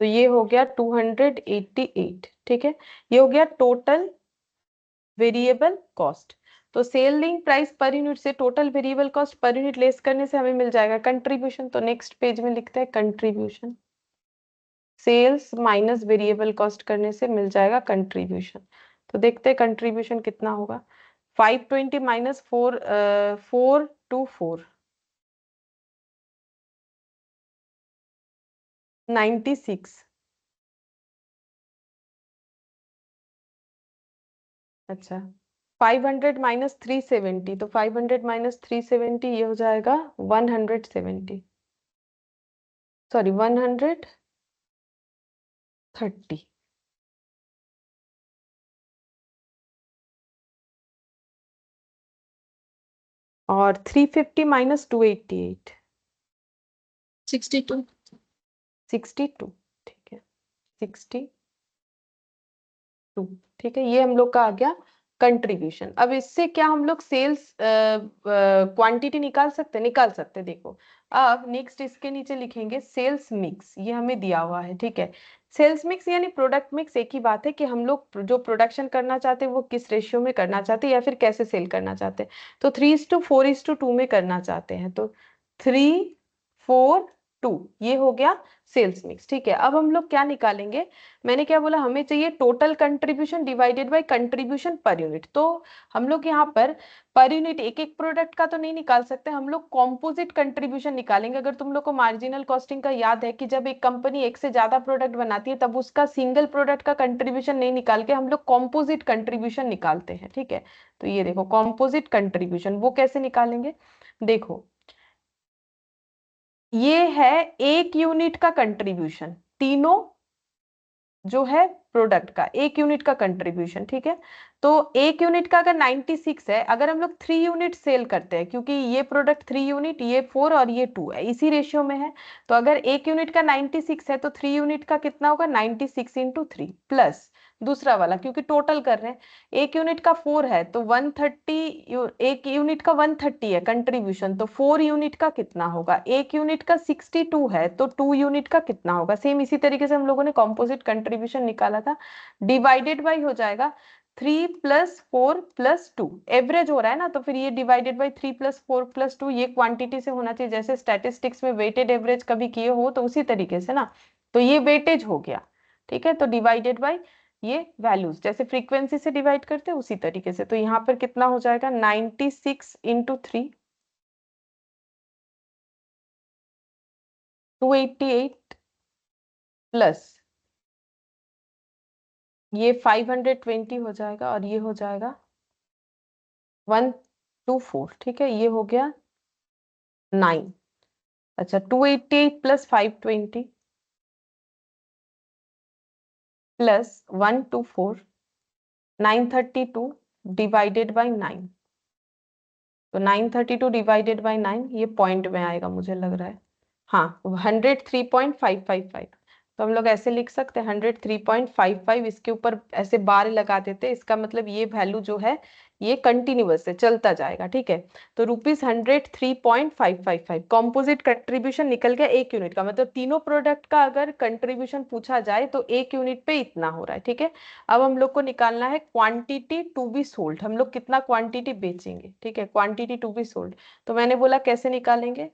तो ये हो गया 288, ठीक है। ये हो गया टोटल वेरिएबल कॉस्ट। तो सेलिंग प्राइस पर यूनिट से total variable cost per unit less करने से हमें मिल जाएगा कंट्रीब्यूशन। तो नेक्स्ट पेज में लिखते हैं contribution, sales minus variable cost करने से मिल जाएगा कंट्रीब्यूशन। तो देखते हैं कंट्रीब्यूशन कितना होगा। 520 माइनस 424 96। अच्छा 500 माइनस 370, तो 500 माइनस 370 ये हो जाएगा 170, सॉरी 130। और 350 माइनस 288 62 62, ठीक है 62, ठीक है। ये हम लोग का आ गया कंट्रीब्यूशन। अब इससे क्या हम लोग सेल्स क्वांटिटी निकाल सकते देखो। अब नेक्स्ट इसके नीचे लिखेंगे सेल्स मिक्स, ये हमें दिया हुआ है, ठीक है। सेल्स मिक्स यानी प्रोडक्ट मिक्स, एक ही बात है कि हम लोग जो प्रोडक्शन करना चाहते हैं वो किस रेशियो में करना चाहते हैं या फिर कैसे सेल करना चाहते हैं। तो 3:4:2 में करना चाहते हैं, तो 3 4 2, ये हो गया सेल्स मिक्स। ठीक है, अब हम लोग क्या निकालेंगे, मैंने क्या बोला, हमें चाहिए total contribution divided by contribution per unit. तो हम लोग यहाँ पर यूनिट एक एक प्रोडक्ट का तो नहीं निकाल सकते, हम लोग कॉम्पोजिट कंट्रीब्यूशन निकालेंगे। अगर तुम लोग को मार्जिनल कॉस्टिंग का याद है कि जब एक कंपनी एक से ज्यादा प्रोडक्ट बनाती है तब उसका सिंगल प्रोडक्ट का कंट्रीब्यूशन नहीं निकाल के हम लोग कॉम्पोजिट कंट्रीब्यूशन निकालते हैं। ठीक है, तो ये देखो कॉम्पोजिट कंट्रीब्यूशन, वो कैसे निकालेंगे, देखो ये है एक यूनिट का कंट्रीब्यूशन, तीनों जो है प्रोडक्ट का एक यूनिट का कंट्रीब्यूशन। ठीक है, तो एक यूनिट का अगर 96 है, अगर हम लोग 3 यूनिट सेल करते हैं, क्योंकि ये प्रोडक्ट 3 यूनिट, ये 4 और ये 2 है, इसी रेशियो में है, तो अगर एक यूनिट का 96 है तो 3 यूनिट का कितना होगा, 96 इंटू 3 प्लस दूसरा वाला, क्योंकि टोटल कर रहे हैं, एक यूनिट का 4 है तो 130, एक यूनिट का 130 है कंट्रीब्यूशन, तो 4 यूनिट का कितना होगा, एक यूनिट का 62 है तो 2 यूनिट का कितना होगा। सेम इसी तरीके से हम लोगों ने कॉम्पोजिट कंट्रीब्यूशन निकाला था, डिवाइडेड बाई हो जाएगा 3 प्लस 4 प्लस 2, एवरेज हो रहा है ना, तो फिर ये डिवाइडेड बाई 3 प्लस 4 प्लस 2, ये क्वांटिटी से होना चाहिए, जैसे स्टैटिस्टिक्स में वेटेड एवरेज कभी किए हो तो उसी तरीके से ना, तो ये वेटेज हो गया। ठीक है, तो डिवाइडेड बाई ये वैल्यूज, जैसे फ्रीक्वेंसी से डिवाइड करते हैं उसी तरीके से, तो यहाँ पर कितना हो जाएगा, 96 इंटू 3 288 प्लस ये 520 हो जाएगा, और ये हो जाएगा 124। ठीक है, ये हो गया 9, अच्छा 288 प्लस 520 प्लस 124, 932 डिवाइडेड बाई 9, तो 932 डिवाइडेड बाई 9 ये पॉइंट में आएगा मुझे लग रहा है, हाँ 103.555, तो हम लोग ऐसे लिख सकते हैं 103.55, इसके ऊपर ऐसे बार लगा देते हैं, इसका मतलब ये वैल्यू जो है ये कंटिन्यूअस है, चलता जाएगा। ठीक है, तो ₹103.555 कॉम्पोजिट कंट्रीब्यूशन निकल गया एक यूनिट का, मतलब तीनों प्रोडक्ट का अगर कंट्रीब्यूशन पूछा जाए तो एक यूनिट पे इतना हो रहा है। ठीक है, अब हम लोग को निकालना है क्वांटिटी टू बी सोल्ड, हम लोग कितना क्वांटिटी बेचेंगे। ठीक है, क्वांटिटी टू बी सोल्ड, तो मैंने बोला कैसे निकालेंगे,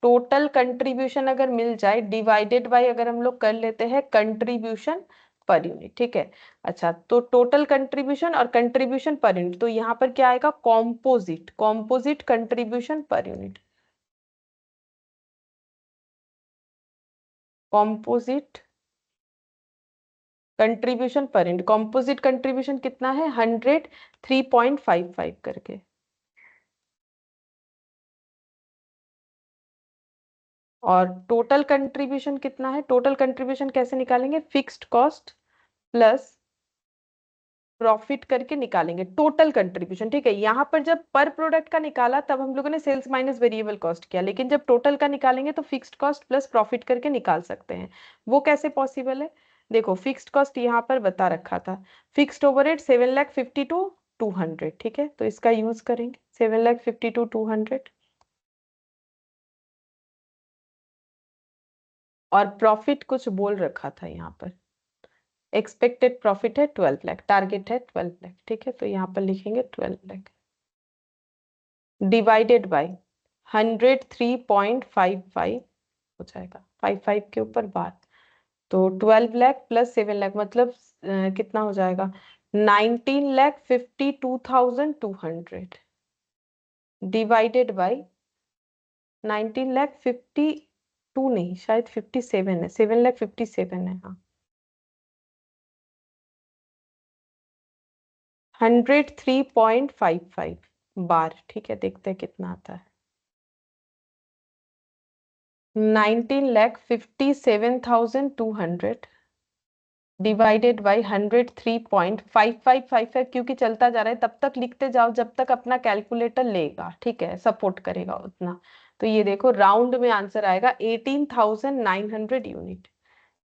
टोटल कंट्रीब्यूशन अगर मिल जाए डिवाइडेड बाय, अगर हम लोग कर लेते हैं कंट्रीब्यूशन पर यूनिट। ठीक है, अच्छा तो टोटल कंट्रीब्यूशन और कंट्रीब्यूशन पर यूनिट, तो यहाँ पर क्या आएगा, composite, composite contribution per unit, composite contribution per unit, composite contribution कितना है 103.55 करके, और टोटल कंट्रीब्यूशन कितना है, टोटल कंट्रीब्यूशन कैसे निकालेंगे, फिक्स्ड कॉस्ट प्लस प्रॉफिट करके निकालेंगे टोटल कंट्रीब्यूशन। ठीक है, यहाँ पर जब पर प्रोडक्ट का निकाला तब हम लोगों ने सेल्स माइनस वेरिएबल कॉस्ट किया, लेकिन जब टोटल का निकालेंगे तो फिक्स्ड कॉस्ट प्लस प्रॉफिट करके निकाल सकते हैं। वो कैसे पॉसिबल है, देखो फिक्स्ड कॉस्ट यहाँ पर बता रखा था, फिक्स्ड ओवरहेड 7,52,200। ठीक है, तो इसका यूज करेंगे 7,52,200, और प्रॉफिट कुछ बोल रखा था यहाँ पर, एक्सपेक्टेड प्रॉफिट है 12 लाख, टारगेट है 12 लाख। ठीक है, तो यहाँ पर लिखेंगे 12 लाख डिवाइडेड बाय 103.55 हो जाएगा, 55 के ऊपर बार, तो 12 लाख प्लस 7 लाख मतलब कितना हो जाएगा, 19,52,200 डिवाइडेड बाय 19,52 नहीं, शायद 57 है, 7,57 है, हाँ 103.55 बार। ठीक है, देखते हैं कितना आता है, 19,57,200 डिवाइडेड बाई 103.5555, क्योंकि चलता जा रहा है तब तक लिखते जाओ जब तक अपना कैलकुलेटर लेगा। ठीक है, सपोर्ट करेगा उतना, तो ये देखो राउंड में आंसर आएगा 18,900 यूनिट,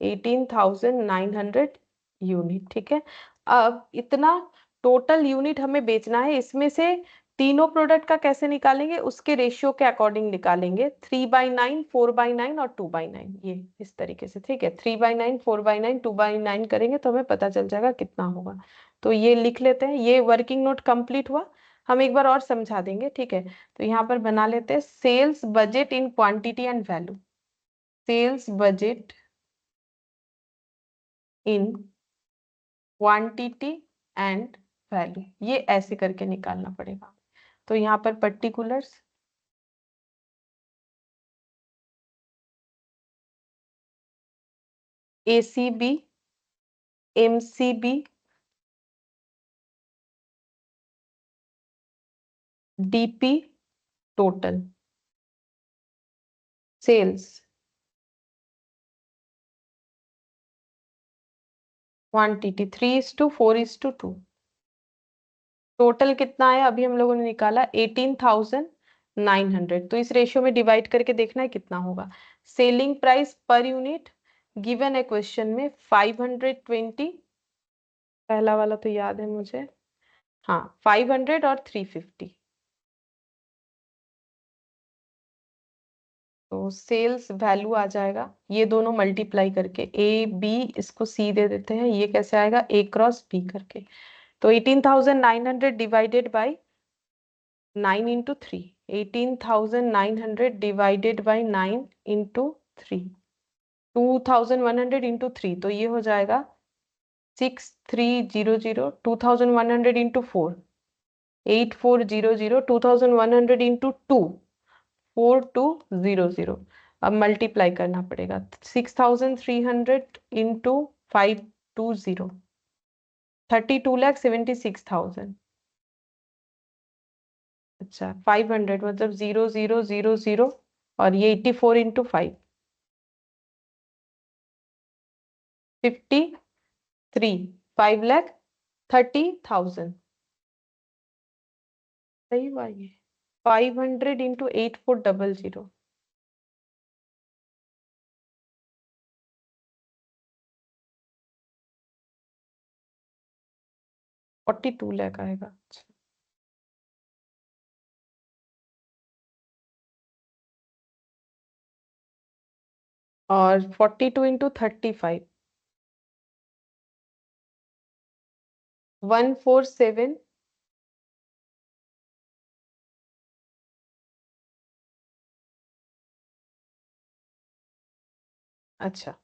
18,900 यूनिट। ठीक है, अब इतना टोटल यूनिट हमें बेचना है, इसमें से तीनों प्रोडक्ट का कैसे निकालेंगे, उसके रेशियो के अकॉर्डिंग निकालेंगे, 3/9, 4/9 और 2/9, ये इस तरीके से। ठीक है, 3/9, 4/9, 2/9 करेंगे तो हमें पता चल जाएगा कितना होगा, तो ये लिख लेते हैं, ये वर्किंग नोट कंप्लीट हुआ, हम एक बार और समझा देंगे। ठीक है, तो यहाँ पर बना लेते हैं sales budget in quantity and value, sales budget in quantity and value, ये ऐसे करके निकालना पड़ेगा। तो यहाँ पर particulars, ACB, MCB, DP total sales quantity 3:4:2। टोटल कितना है अभी हम लोगों ने निकाला 18,900। तो इस रेशियो में डिवाइड करके देखना है कितना होगा। Selling price per unit given है क्वेश्चन में 520, पहला वाला तो याद है मुझे, हाँ 500 और 350। तो सेल्स वैल्यू आ जाएगा ये दोनों मल्टीप्लाई करके, ए बी, इसको सी दे देते हैं, ये कैसे आएगा ए क्रॉस बी करके। तो 18,900 divided by 9 into 3, 18,900 divided by 9 into 3, 2,100 into 3, तो ये हो जाएगा 6300, 2,100 इंटू 4, 8400, 2,100 इंटू 2, 4200। अब मल्टीप्लाई करना पड़ेगा, 6,300 इंटू 520, 32,76,000। अच्छा 500 मतलब 0000, और ये 84 इंटू 5, 53, 5,30,000। सही हुआ ये, 500 इंटू 8400, 42 लाख आएगा। अच्छा, और 42 इंटू 35, 147। अच्छा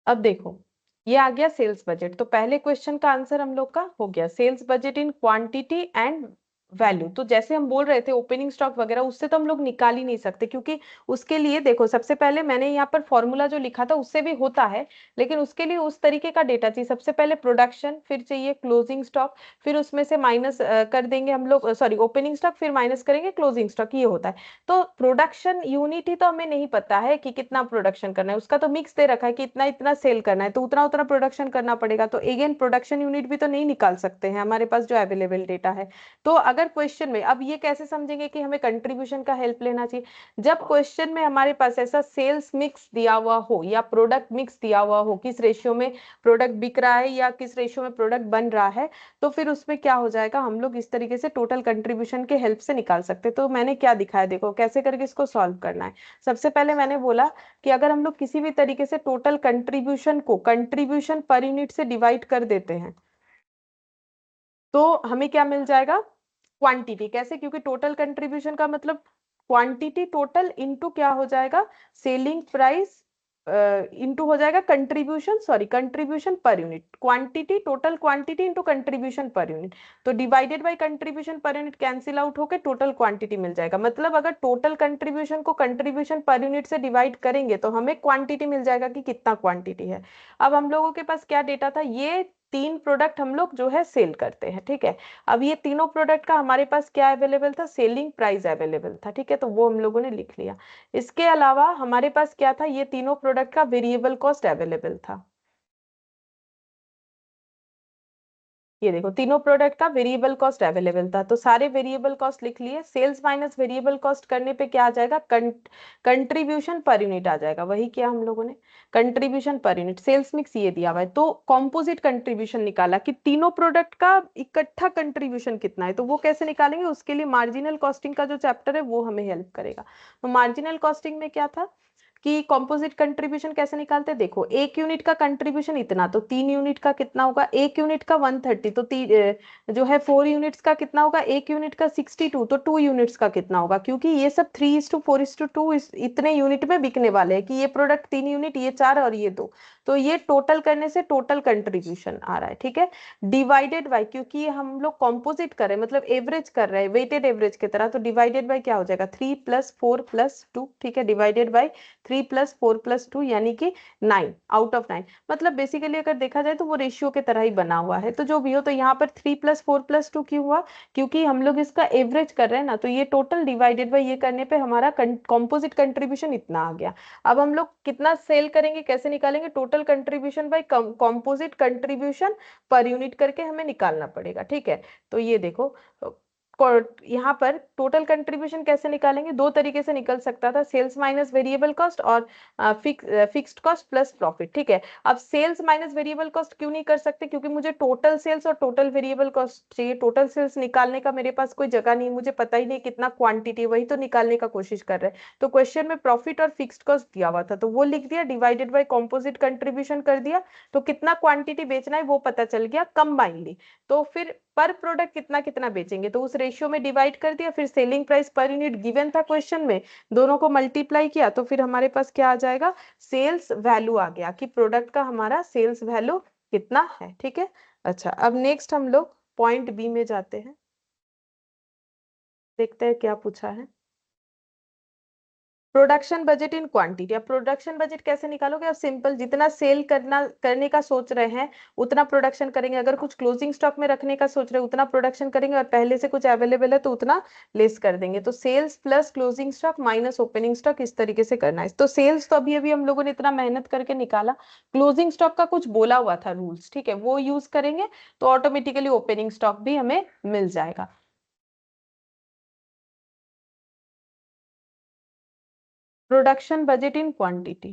अब देखो, ये आ गया सेल्स बजट। तो पहले क्वेश्चन का आंसर हम लोग का हो गया, sales budget in quantity and value. तो जैसे हम बोल रहे थे ओपनिंग स्टॉक वगैरह, उससे तो हम लोग निकाल ही नहीं सकते, क्योंकि उसके लिए देखो सबसे पहले मैंने यहाँ पर फॉर्मूला जो लिखा था उससे भी होता है, लेकिन उसके लिए उस तरीके का डेटा चाहिए। सबसे पहले प्रोडक्शन, फिर चाहिए क्लोजिंग स्टॉक, फिर उसमें से माइनस कर देंगे हम लोग, सॉरी ओपनिंग स्टॉक, फिर माइनस करेंगे क्लोजिंग स्टॉक, ये होता है। तो प्रोडक्शन यूनिट ही तो हमें नहीं पता है कि कितना प्रोडक्शन करना है, उसका तो मिक्स दे रखा है कि इतना इतना सेल करना है, तो उतना उतना प्रोडक्शन करना पड़ेगा। तो अगेन प्रोडक्शन यूनिट भी तो नहीं निकाल सकते हैं हमारे पास जो अवेलेबल डेटा है। तो अगर क्वेश्चन में, अब ये कैसे समझेंगे कि हमें कंट्रीब्यूशन का हेल्प लेना चाहिए, जब क्वेश्चन में हमारे पास ऐसा सेल्स मिक्स दिया हुआ हो या प्रोडक्ट मिक्स दिया हुआ हो, किस रेशियो में प्रोडक्ट बिक रहा है या किस रेशियो में प्रोडक्ट बन रहा है, तो फिर उसमें क्या हो जाएगा, हम लोग इस तरीके से टोटल कंट्रीब्यूशन के हेल्प से निकाल सकते हैं। तो मैंने क्या दिखाया, देखो कैसे करके इसको सॉल्व करना है। सबसे पहले मैंने बोला कि अगर हम लोग किसी भी तरीके से टोटल कंट्रीब्यूशन को कंट्रीब्यूशन पर यूनिट से डिवाइड कर देते हैं, तो हमें क्या मिल जाएगा, क्वांटिटी। कैसे, क्योंकि टोटल कंट्रीब्यूशन का मतलब क्वांटिटी टोटल इनटू क्या हो जाएगा, सेलिंग प्राइस इनटू हो जाएगा contribution, sorry contribution per unit, quantity total quantity into contribution per unit. तो divided by contribution per unit cancel out होकर टोटल क्वांटिटी मिल जाएगा। मतलब अगर टोटल कंट्रीब्यूशन को कंट्रीब्यूशन पर यूनिट से डिवाइड करेंगे तो हमें क्वांटिटी मिल जाएगा कि कितना क्वांटिटी है। अब हम लोगों के पास क्या डेटा था, ये 3 प्रोडक्ट हम लोग जो है सेल करते हैं, ठीक है। अब ये तीनों प्रोडक्ट का हमारे पास क्या अवेलेबल था, सेलिंग प्राइस अवेलेबल था, ठीक है, तो वो हम लोगों ने लिख लिया। इसके अलावा हमारे पास क्या था, ये तीनों प्रोडक्ट का वेरिएबल कॉस्ट अवेलेबल था। ये देखो तीनों प्रोडक्ट का वेरिएबल कॉस्ट अवेलेबल था, तो सारे वेरिएबल कॉस्ट लिख लिए। सेल्स माइनस वेरिएबल कॉस्ट करने पे क्या आ जाएगा, कंट्रीब्यूशन पर यूनिट आ जाएगा। वही किया हम लोगों ने, contribution per unit. Sales mix ये दिया हुआ है, तो कॉम्पोजिट कंट्रीब्यूशन निकाला कि तीनों प्रोडक्ट का इकट्ठा कंट्रीब्यूशन कितना है। तो वो कैसे निकालेंगे, उसके लिए मार्जिनल कॉस्टिंग का जो चैप्टर है वो हमें हेल्प करेगा। तो मार्जिनल कॉस्टिंग में क्या था कि कंपोजिट कंट्रीब्यूशन कैसे निकालते हैं। देखो, एक यूनिट का कंट्रीब्यूशन इतना, तो 3 यूनिट का कितना होगा, एक यूनिट का 130, तो जो है 4 यूनिट्स का कितना होगा, एक यूनिट का 62, तो 2 यूनिट्स का कितना होगा, क्योंकि ये सब 3:4:2 इतने यूनिट में बिकने वाले हैं कि ये प्रोडक्ट 3 यूनिट, ये 4 और ये 2, तो ये टोटल करने से टोटल कंट्रीब्यूशन आ रहा है। ठीक है, डिवाइडेड बाय, क्योंकि ये हम लोग कॉम्पोजिट कर रहे हैं मतलब एवरेज कर रहे हैं, वेटेड एवरेज की तरह, तो डिवाइडेड बाय क्या हो जाएगा, 3 + 4 + 2। ठीक है, डिवाइडेड बाय 3 + 4 + 2 यानी कि 9 आउट ऑफ 9। मतलब बेसिकली अगर देखा जाए तो वो रेशियो के तरह ही बना हुआ है, तो जो भी हो, तो यहाँ पर 3 + 4 + 2 क्यों हुआ, क्योंकि हम लोग इसका एवरेज कर रहे हैं ना, तो ये टोटल डिवाइडेड बाय ये करने पे हमारा कॉम्पोजिट कंट्रीब्यूशन इतना आ गया। अब हम लोग कितना सेल करेंगे, कैसे निकालेंगे, total contribution by composite contribution per unit करके हमें निकालना पड़ेगा। ठीक है, तो ये देखो, यहाँ पर टोटल कंट्रीब्यूशन कैसे निकालेंगे, दो तरीके से निकल सकता था, सेल्स माइनस वेरिएबल कॉस्ट और फिक्स्ड कॉस्ट प्लस प्रॉफिट। ठीक है, अब सेल्स माइनस वेरिएबल कॉस्ट क्यों नहीं कर सकते, क्योंकि मुझे टोटल सेल्स और टोटल वेरिएबल कॉस्ट चाहिए। टोटल सेल्स निकालने का मेरे पास कोई जगह नहीं, मुझे पता ही नहीं कितना क्वांटिटी, वही तो निकालने का कोशिश कर रहे हैं। तो क्वेश्चन में प्रॉफिट और फिक्स्ड कॉस्ट दिया हुआ था, तो वो लिख दिया, डिवाइडेड बाय कॉम्पोजिट कंट्रीब्यूशन कर दिया, तो कितना क्वांटिटी बेचना है वो पता चल गया कंबाइनली। तो फिर पर प्रोडक्ट कितना कितना बेचेंगे, तो उस रेशियो में डिवाइड कर दिया, फिर selling price per unit given था क्वेश्चन में, दोनों को मल्टीप्लाई किया, तो फिर हमारे पास क्या आ जाएगा, सेल्स वैल्यू आ गया कि प्रोडक्ट का हमारा सेल्स वैल्यू कितना है। ठीक है, अच्छा, अब नेक्स्ट हम लोग पॉइंट बी में जाते हैं, देखते हैं क्या पूछा है। Production budget in quantity. अब प्रोडक्शन बजट कैसे निकालोगे, अब सिंपल, जितना सेल करने का सोच रहे हैं उतना प्रोडक्शन करेंगे, अगर कुछ क्लोजिंग स्टॉक में रखने का सोच रहे हैं उतना प्रोडक्शन करेंगे, और पहले से कुछ अवेलेबल है तो उतना लेस कर देंगे। तो sales plus closing stock minus opening stock, इस तरीके से करना है। तो सेल्स तो अभी अभी हम लोगों ने इतना मेहनत करके निकाला, क्लोजिंग स्टॉक का कुछ बोला हुआ था रूल्स, ठीक है, वो यूज करेंगे तो ऑटोमेटिकली ओपनिंग स्टॉक भी हमें मिल जाएगा। Production budget in quantity,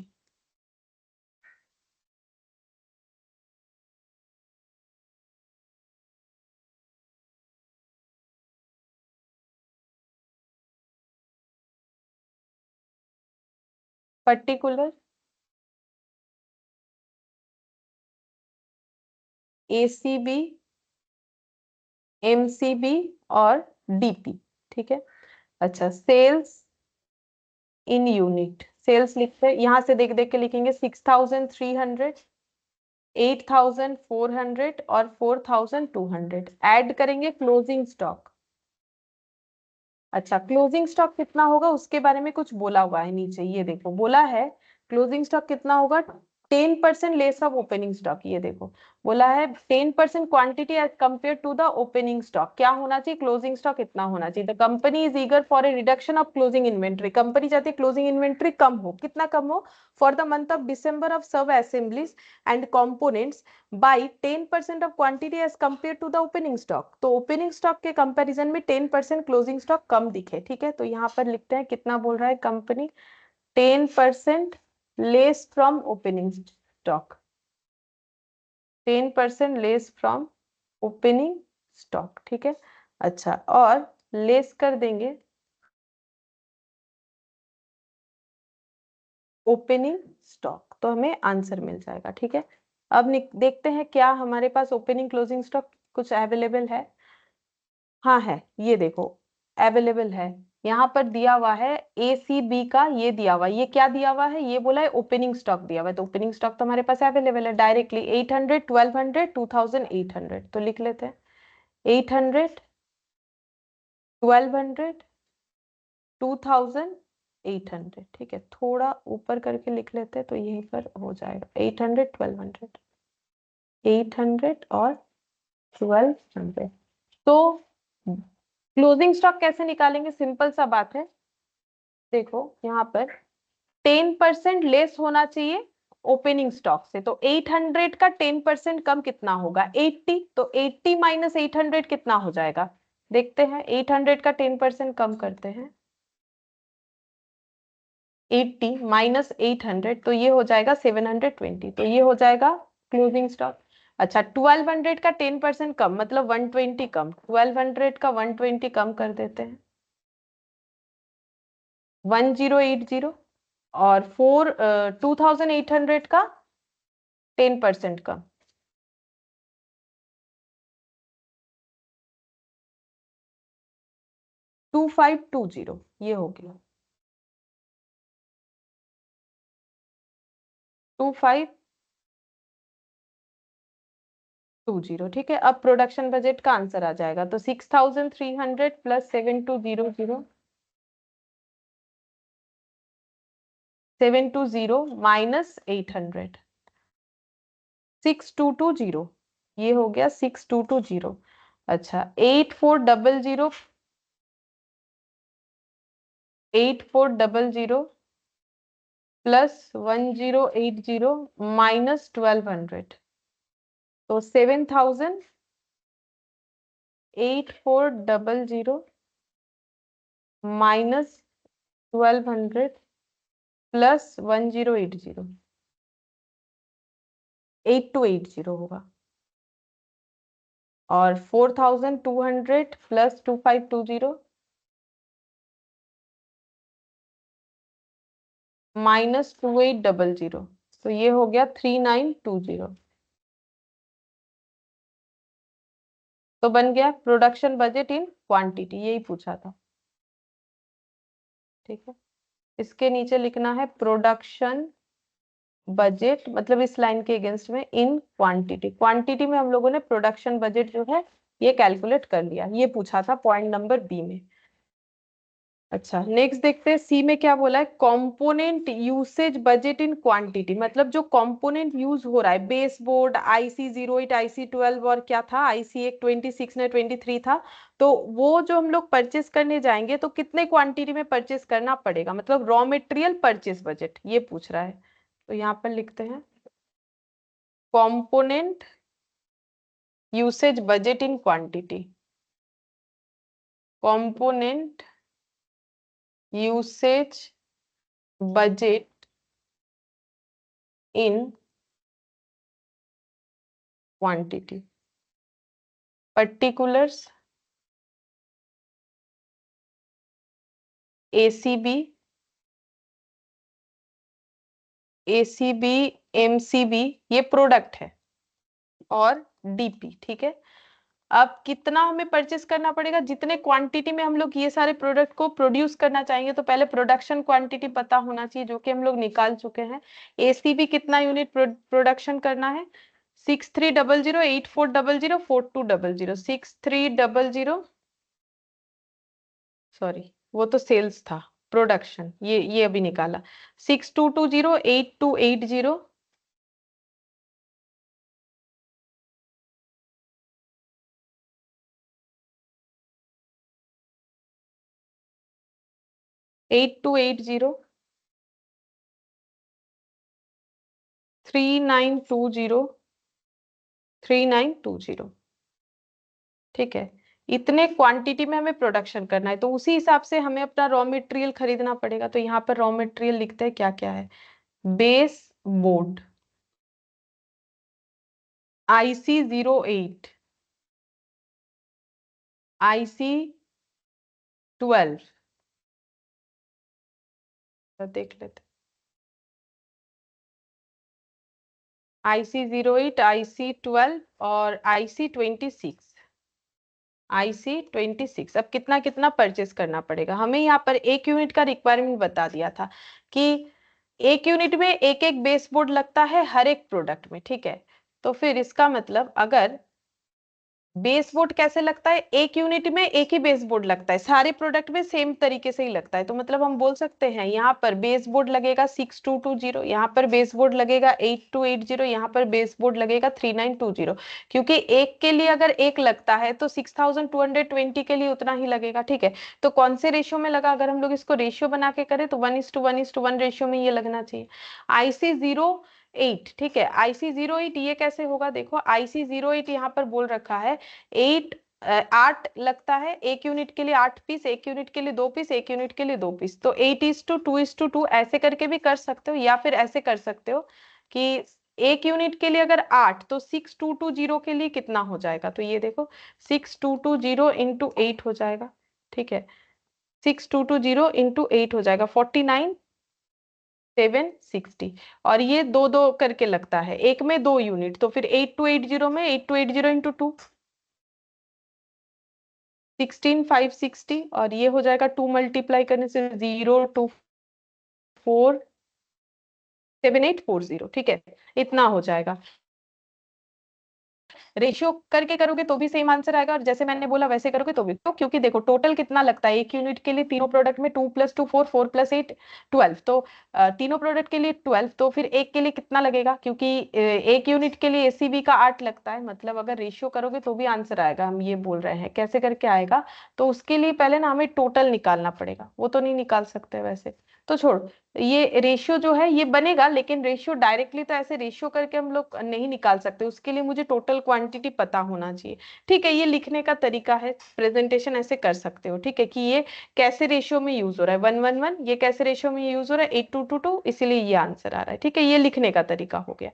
particular, ACB, MCB और डीपी। ठीक है, अच्छा, सेल्स इन यूनिट, सेल्स लिखते हैं, यहां से देख देख के लिखेंगे, 6,300, 8,400 और 4,200, ऐड करेंगे क्लोजिंग स्टॉक। अच्छा, क्लोजिंग स्टॉक कितना होगा उसके बारे में कुछ बोला हुआ है नीचे, ये देखो, बोला है क्लोजिंग स्टॉक कितना होगा, 10% लेस ऑफ ओपनिंग स्टॉक। ये देखो, बोला है 10% quantity as compare to the opening stock, क्या होना चाहिए, क्लोजिंग स्टॉक इतना होना चाहिए। The company is eager for a reduction of closing inventory, company चाहती है क्लोजिंग इन्वेंट्री कम हो, कितना कम हो, for the month of December of sub assemblies and components by 10% of quantity as compare to the opening stock. तो ओपनिंग स्टॉक के कंपैरिजन में 10% क्लोजिंग स्टॉक कम दिखे। ठीक है, तो यहाँ पर लिखते हैं कितना बोल रहा है company, 10% less from opening stock, 10% less from opening stock. ठीक है, अच्छा, और लेस कर देंगे ओपनिंग स्टॉक, तो हमें आंसर मिल जाएगा। ठीक है, अब देखते हैं क्या हमारे पास ओपनिंग क्लोजिंग स्टॉक कुछ अवेलेबल है। हाँ है, ये देखो अवेलेबल है, यहाँ पर दिया हुआ है एसीबी का, ये दिया हुआ है, ये क्या दिया हुआ है, ये बोला है ओपनिंग स्टॉक दिया हुआ है, तो ओपनिंग स्टॉक तो हमारे पास अवेलेबल है डायरेक्टली, 800, 1200, 2800, तो लिख लेते हैं 800, 1200, 2800। ठीक है, थोड़ा ऊपर करके लिख लेते हैं तो यहीं पर हो जाएगा, 800, 1200, 800 और 1200। तो क्लोजिंग स्टॉक कैसे निकालेंगे, सिंपल सा बात है, देखो यहाँ पर 10% लेस होना चाहिए ओपनिंग स्टॉक से, तो 800 का 10% कम कितना होगा, 80, तो 80 माइनस 800 कितना हो जाएगा, देखते हैं, 800 का 10% कम करते हैं, 80 माइनस 800, तो ये हो जाएगा 720, तो ये हो जाएगा क्लोजिंग स्टॉक। अच्छा, 1200 का 10% कम मतलब 120 कम, 1200 का 120 कम कर देते हैं, 1080, और 2800 का 10% का 2520 ये हो गया 2520। ठीक है, अब प्रोडक्शन बजट का आंसर आ जाएगा तो 6300 प्लस 7200 720 माइनस 800 6220 ये हो गया 6220। अच्छा 8400 प्लस 1080 माइनस 1200 तो 7400 माइनस 1200 प्लस 1080 8280 होगा। और 4200 प्लस 2520 माइनस 2800 तो ये हो गया 3920। तो बन गया प्रोडक्शन बजट इन क्वांटिटी, यही पूछा था। ठीक है, इसके नीचे लिखना है प्रोडक्शन बजट, मतलब इस लाइन के अगेंस्ट में इन क्वांटिटी। क्वांटिटी में हम लोगों ने प्रोडक्शन बजट जो है ये कैलकुलेट कर लिया, ये पूछा था पॉइंट नंबर बी में। अच्छा नेक्स्ट देखते हैं सी में क्या बोला है, component usage budget in quantity. मतलब जो कंपोनेंट यूज हो रहा है, बेस बोर्ड IC08 IC12 और क्या था IC1 26 ने 23 था, तो वो जो हम लोग परचेस करने जाएंगे तो कितने क्वांटिटी में परचेस करना पड़ेगा, मतलब रॉ मटेरियल परचेस बजट ये पूछ रहा है। तो यहाँ पर लिखते हैं component usage budget in quantity. Component usage budget in quantity particulars ACB MCB ये प्रोडक्ट है और DP। ठीक है, अब कितना हमें परचेस करना पड़ेगा, जितने क्वांटिटी में हम लोग ये सारे प्रोडक्ट को प्रोड्यूस करना चाहेंगे तो पहले प्रोडक्शन क्वांटिटी पता होना चाहिए, जो कि हम लोग निकाल चुके हैं। ACB कितना यूनिट प्रोडक्शन करना है, 6300 8400 4200 6300 सॉरी वो तो सेल्स था, प्रोडक्शन ये अभी निकाला 6220 8280 8280 3920 3920। ठीक है, इतने क्वांटिटी में हमें प्रोडक्शन करना है तो उसी हिसाब से हमें अपना रॉ मटेरियल खरीदना पड़ेगा। तो यहाँ पर रॉ मटेरियल लिखते हैं क्या क्या है, बेस बोर्ड IC08 IC12 देख लेते, IC08 IC12 और IC26। अब कितना कितना परचेस करना पड़ेगा हमें, यहाँ पर एक यूनिट का रिक्वायरमेंट बता दिया था कि एक यूनिट में एक एक बेस बोर्ड लगता है हर एक प्रोडक्ट में। ठीक है, तो फिर इसका मतलब अगर बेस बोर्ड कैसे लगता है, एक यूनिट में एक ही बेस बोर्ड लगता है, सारे प्रोडक्ट में सेम तरीके से ही लगता है। तो मतलब हम बोल सकते हैं यहाँ पर बेस बोर्ड लगेगा 6220, यहाँ पर बेस बोर्ड लगेगा 8280, यहाँ पर बेस बोर्ड लगेगा 3920। क्योंकि एक के लिए अगर एक लगता है तो 6220 के लिए उतना ही लगेगा। ठीक है, तो कौन से रेशियो में लगा, अगर हम लोग इसको रेशियो बना के करें तो 1:1:1 रेशियो में ये लगना चाहिए। IC08 ठीक है, IC08 ये कैसे होगा, देखो IC08 यहाँ पर बोल रखा है 8 लगता है एक यूनिट के लिए 8 पीस, एक यूनिट के लिए 2 पीस, एक यूनिट के लिए 2 पीस। तो 8:2:2 ऐसे करके भी कर सकते हो, या फिर ऐसे कर सकते हो कि एक यूनिट के लिए अगर 8 तो 6220 के लिए कितना हो जाएगा, तो ये देखो 6220 इंटू 8 हो जाएगा। ठीक है, 6220 इंटू 8 हो जाएगा 49 760 और ये दो दो करके लगता है, एक में 2 यूनिट, तो फिर 8280 में 8280 इंटू 2 16560 और ये हो जाएगा 2 मल्टीप्लाई करने से 0247840, ठीक है, इतना हो जाएगा। रेशियो करके करोगे तो भी सेम आंसर आएगा और जैसे मैंने बोला वैसे करोगे तो भी, तो क्योंकि देखो टोटल कितना लगता है एक यूनिट के लिए, तीनों प्रोडक्ट में 2 + 2 4 4 + 8 12, तो तीनों प्रोडक्ट के लिए 12, तो फिर एक के लिए कितना लगेगा, क्योंकि एक यूनिट के लिए एसीबी का 8 लगता है, मतलब अगर रेशियो करोगे तो भी आंसर आएगा। हम ये बोल रहे हैं कैसे करके आएगा, तो उसके लिए पहले ना हमें टोटल निकालना पड़ेगा, वो तो नहीं निकाल सकते वैसे, तो छोड़, ये रेशियो जो है ये बनेगा, लेकिन रेशियो डायरेक्टली तो ऐसे रेशियो करके हम लोग नहीं निकाल सकते, उसके लिए मुझे टोटल क्वांटिटी पता होना चाहिए, ठीक है। ये लिखने का तरीका है, प्रेजेंटेशन ऐसे कर सकते हो, ठीक है, कि ये कैसे रेशियो में यूज हो रहा है 111, ये कैसे रेशियो में यूज हो रहा है 8222, इसीलिए ये आंसर आ रहा है, ठीक है, ये लिखने का तरीका हो गया।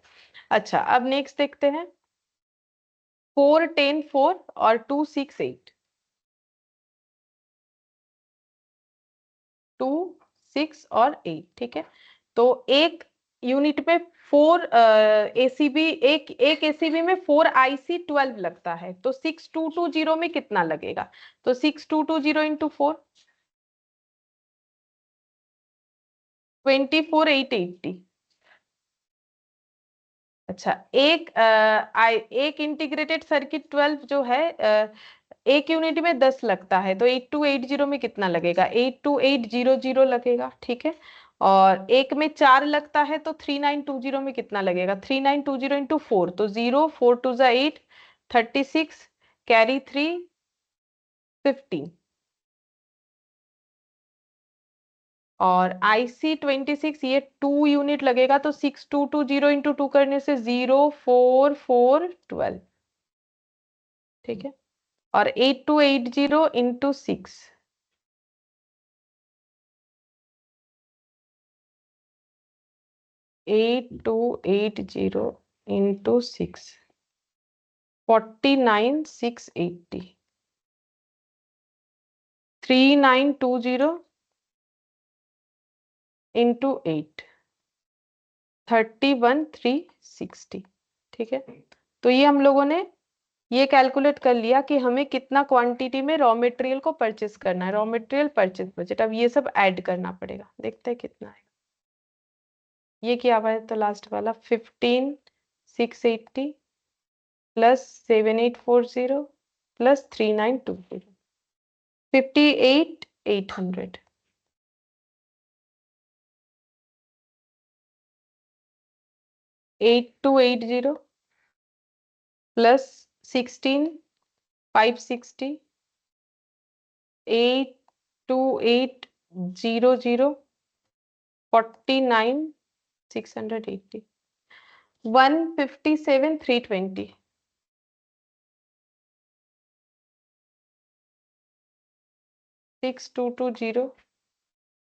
अच्छा, अब नेक्स्ट देखते हैं 4 10 4 और 2 6 8, 2 6 और 8, ठीक है, तो एक यूनिट में 4 एसीबी, एक एसीबी में 4 IC 12 लगता है, तो 6220 में कितना लगेगा, तो 6220 इंटू 4 24880। अच्छा, एक इंटीग्रेटेड सर्किट 12 जो है एक यूनिट में 10 लगता है, तो 8280 में कितना लगेगा, 82800 लगेगा, ठीक है, और एक में 4 लगता है तो 3920 में कितना लगेगा, 3920 इंटू 4, तो 0 4 2 8 36 कैरी 3 15, और IC 26 ये 2 यूनिट लगेगा, तो 6220 इंटू 2 करने से 04412, ठीक है, और 8280 इंटू 6 8280 इंटू 6 49680, 3920 इंटू 8 31360, ठीक है, तो ये हम लोगों ने ये कैलकुलेट कर लिया कि हमें कितना क्वांटिटी में रॉ मटेरियल को परचेस करना है, रॉ मटेरियल परचेस बजट, अब ये सब ऐड करना पड़ेगा, देखते हैं कितना है। ये क्या हुआ है, तो लास्ट वाला 15680 plus 7840 plus 3920 58800, 8280 plus 16560 82800 49680 157,320, 6220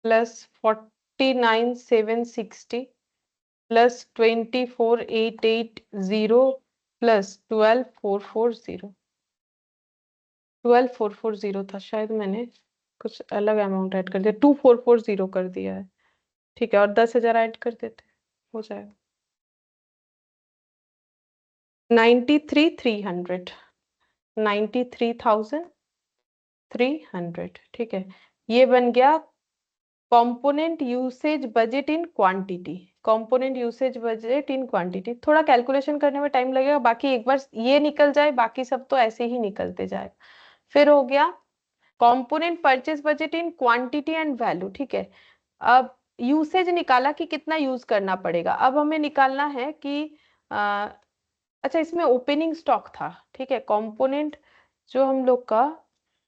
plus 49760 plus 24880 plus 12440, 12440 था, शायद मैंने कुछ अलग अमाउंट ऐड कर दिया, 2440 कर दिया है, ठीक है, और 10,000 ऐड कर देते हो जाएगा 93,300, 93,300, ठीक है, ये बन गया component usage budget in quantity, component usage budget in quantity, थोड़ा कैलकुलेशन करने में टाइम लगेगा, बाकी एक बार ये निकल जाए बाकी सब तो ऐसे ही निकलते जाए। फिर हो गया component purchase budget in quantity and value, ठीक है, अब यूसेज निकाला कि कितना यूज करना पड़ेगा, अब हमें निकालना है कि अच्छा इसमें ओपनिंग स्टॉक था, ठीक है, कंपोनेंट जो हम लोग का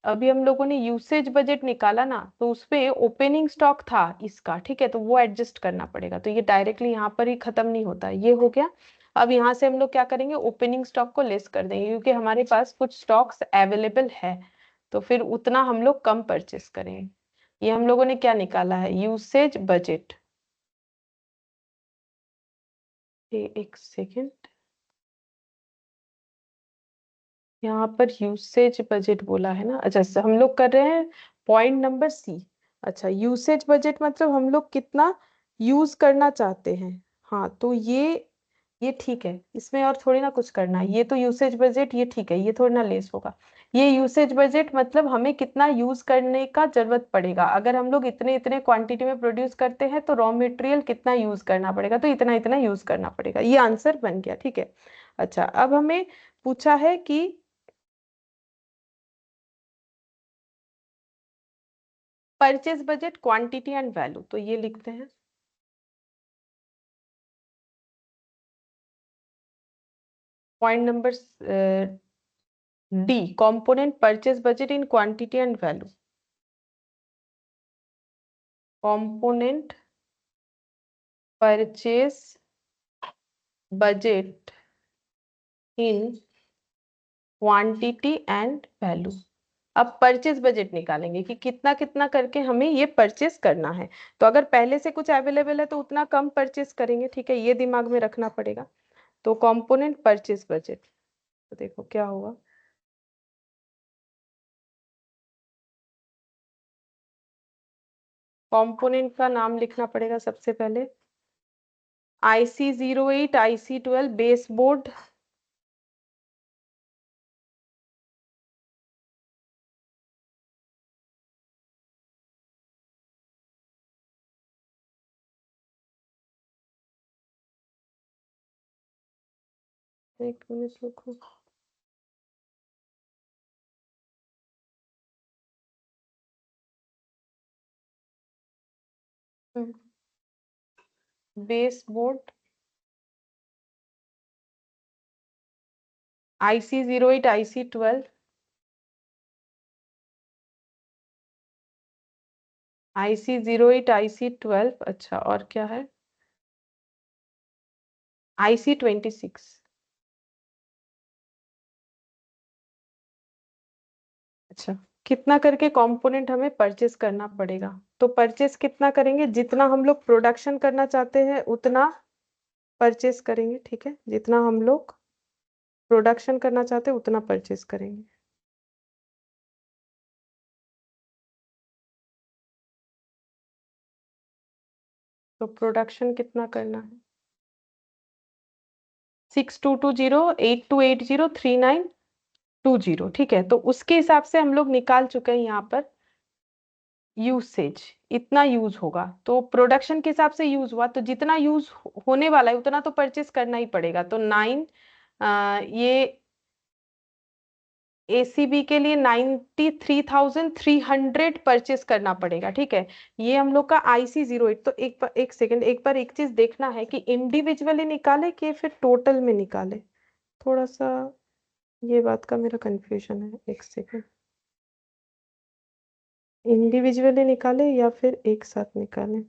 अभी हम लोगों ने यूसेज बजट निकाला ना, तो उसपे ओपनिंग स्टॉक था इसका, ठीक है, तो वो एडजस्ट करना पड़ेगा, तो ये डायरेक्टली यहाँ पर ही खत्म नहीं होता, ये हो गया। अब यहाँ से हम लोग क्या करेंगे, ओपनिंग स्टॉक को लेस कर देंगे, क्योंकि हमारे पास कुछ स्टॉक्स अवेलेबल है, तो फिर उतना हम लोग कम परचेस करेंगे। ये हम लोगों ने क्या निकाला है, यूसेज बजट, एक सेकेंड, यहाँ पर यूसेज बजट बोला है ना, अच्छा हम लोग कर रहे हैं पॉइंट नंबर सी। अच्छा, यूसेज बजट मतलब हम लोग कितना यूज करना चाहते हैं, हाँ तो ये ठीक है, इसमें और थोड़ी ना कुछ करना है। ये तो यूसेज बजट, ये ठीक है, ये थोड़ी ना लेस होगा। ये यूसेज बजट मतलब हमें कितना यूज करने का जरूरत पड़ेगा। अगर हम लोग इतने इतने क्वांटिटी में प्रोड्यूस करते हैं तो रॉ मटेरियल कितना यूज करना पड़ेगा, तो इतना इतना यूज करना पड़ेगा। ये आंसर बन गया, ठीक है। अच्छा, अब हमें पूछा है कि purchase budget, quantity and value, तो ये लिखते हैं। Point number D, component purchase budget in quantity and value. Component purchase budget in quantity and value. अब परचेज बजट निकालेंगे कि कितना कितना करके हमें ये परचेस करना है। तो अगर पहले से कुछ अवेलेबल है तो उतना कम परचेस करेंगे, ठीक है, ये दिमाग में रखना पड़ेगा। तो कंपोनेंट परचेस बजट, तो देखो क्या होगा। कंपोनेंट का नाम लिखना पड़ेगा सबसे पहले। IC08, IC12 बेस बोर्ड, एक मिनट रुको। Base board IC08, IC12, IC08, IC12, अच्छा और क्या है, IC26। अच्छा, कितना करके कंपोनेंट हमें परचेस करना पड़ेगा। तो परचेस कितना करेंगे, जितना हम लोग प्रोडक्शन करना चाहते हैं उतना परचेस करेंगे, ठीक है, जितना हम लोग प्रोडक्शन करना चाहते हैं उतना परचेस करेंगे। तो प्रोडक्शन कितना करना है, 6220, 8280, 3920, ठीक है। तो उसके हिसाब से हम लोग निकाल चुके हैं यहाँ पर यूसेज, इतना यूज होगा। तो प्रोडक्शन के हिसाब से यूज हुआ, तो जितना यूज होने वाला है उतना तो परचेस करना ही पड़ेगा। तो 9 ये ACB के लिए 93,300 परचेस करना पड़ेगा, ठीक है। ये हम लोग का IC08। तो एक सेकंड, एक बार एक चीज देखना है कि इंडिविजुअली निकाले कि फिर टोटल में निकाले। थोड़ा सा ये बात का मेरा कंफ्यूजन है, एक सेकंड। इंडिविजुअली निकाले या फिर एक साथ निकाले।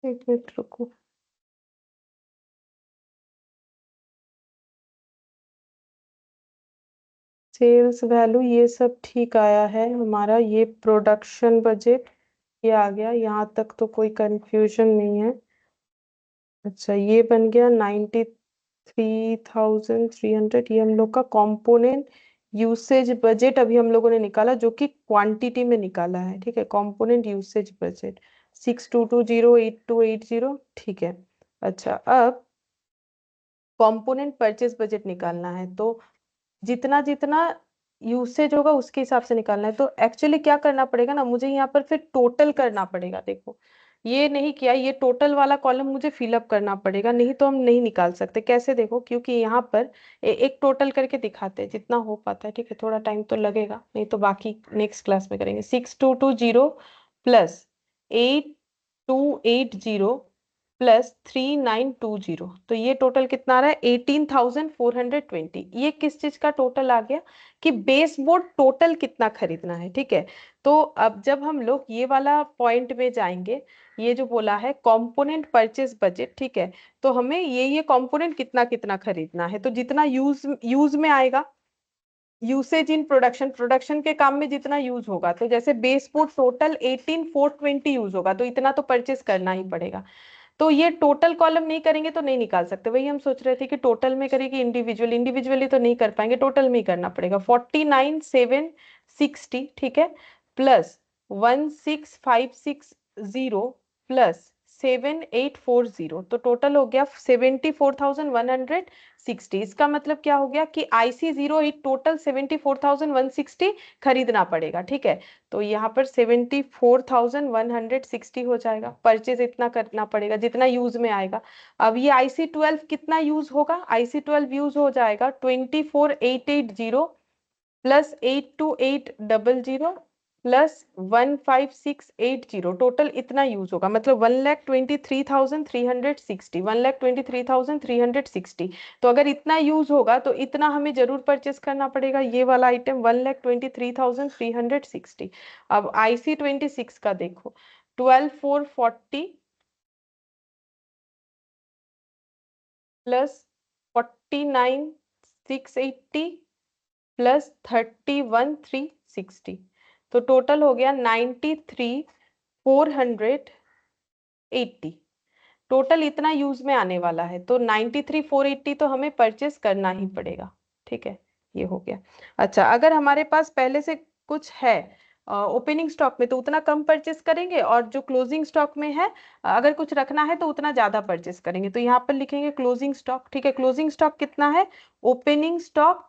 एक मिनट रुको। सेल्स वैल्यू ये सब ठीक आया है हमारा। ये प्रोडक्शन बजट ये आ गया, यहाँ तक तो कोई कंफ्यूजन नहीं है। अच्छा, ये बन गया 93,300। ये हम लोग का कंपोनेंट यूसेज बजट अभी हम लोगों ने निकाला, जो कि क्वांटिटी में निकाला है, ठीक है। कंपोनेंट यूसेज बजट 6220, 8280, ठीक है। अच्छा, अब कंपोनेंट परचेज बजट निकालना है। तो जितना जितना यूसेज होगा उसके हिसाब से निकालना है। तो एक्चुअली क्या करना पड़ेगा ना, मुझे यहाँ पर फिर टोटल करना पड़ेगा। देखो, ये नहीं किया, ये टोटल वाला कॉलम मुझे फिलअप करना पड़ेगा, नहीं तो हम नहीं निकाल सकते। कैसे, देखो, क्योंकि यहाँ पर एक टोटल करके दिखाते हैं जितना हो पाता है, ठीक है। थोड़ा टाइम तो लगेगा, नहीं तो बाकी नेक्स्ट क्लास में करेंगे। 6220 प्लस 8280 प्लस 3920, तो ये टोटल कितना आ रहा है, 18,420। ये किस चीज का टोटल आ गया कि बेस बोर्ड टोटल कितना खरीदना है, ठीक है। तो अब जब हम लोग ये वाला पॉइंट में जाएंगे, ये जो बोला है कंपोनेंट परचेज बजट, ठीक है, तो हमें ये कंपोनेंट कितना कितना खरीदना है, तो जितना यूज में आएगा, यूसेज इन प्रोडक्शन, प्रोडक्शन के काम में जितना यूज होगा, तो जैसे बेस बोर्ड टोटल 18420 यूज होगा, तो इतना तो परचेज करना ही पड़ेगा। तो ये टोटल कॉलम नहीं करेंगे तो नहीं निकाल सकते, वही हम सोच रहे थे कि टोटल में करेंगे, इंडिविजुअली तो नहीं कर पाएंगे, टोटल में ही करना पड़ेगा। 49760, ठीक है, प्लस 16560 प्लस 7840, तो टोटल हो गया 74,160। इसका मतलब क्या हो गया कि IC08 टोटल 74,160 खरीदना पड़ेगा, ठीक है। तो यहाँ पर 74,160 हो जाएगा, परचेज इतना करना पड़ेगा जितना यूज में आएगा। अब ये IC12 कितना यूज होगा, IC12 यूज हो जाएगा 24,880 प्लस 82,800 प्लस 15680, टोटल इतना यूज होगा, मतलब 1,23,360, 1,23,360। तो अगर इतना यूज होगा तो इतना हमें जरूर परचेस करना पड़ेगा, ये वाला आइटम 1,23,360। अब IC26 का देखो, 12,440 प्लस 49,680 प्लस 31,360, तो टोटल हो गया 93,480। टोटल इतना यूज में आने वाला है, तो 93,480 तो हमें परचेस करना ही पड़ेगा, ठीक है, ये हो गया। अच्छा, अगर हमारे पास पहले से कुछ है ओपनिंग स्टॉक में, तो उतना कम परचेस करेंगे, और जो क्लोजिंग स्टॉक में है अगर कुछ रखना है तो उतना ज्यादा परचेस करेंगे। तो यहाँ पर लिखेंगे क्लोजिंग स्टॉक, ठीक है। क्लोजिंग स्टॉक कितना है, opening stock,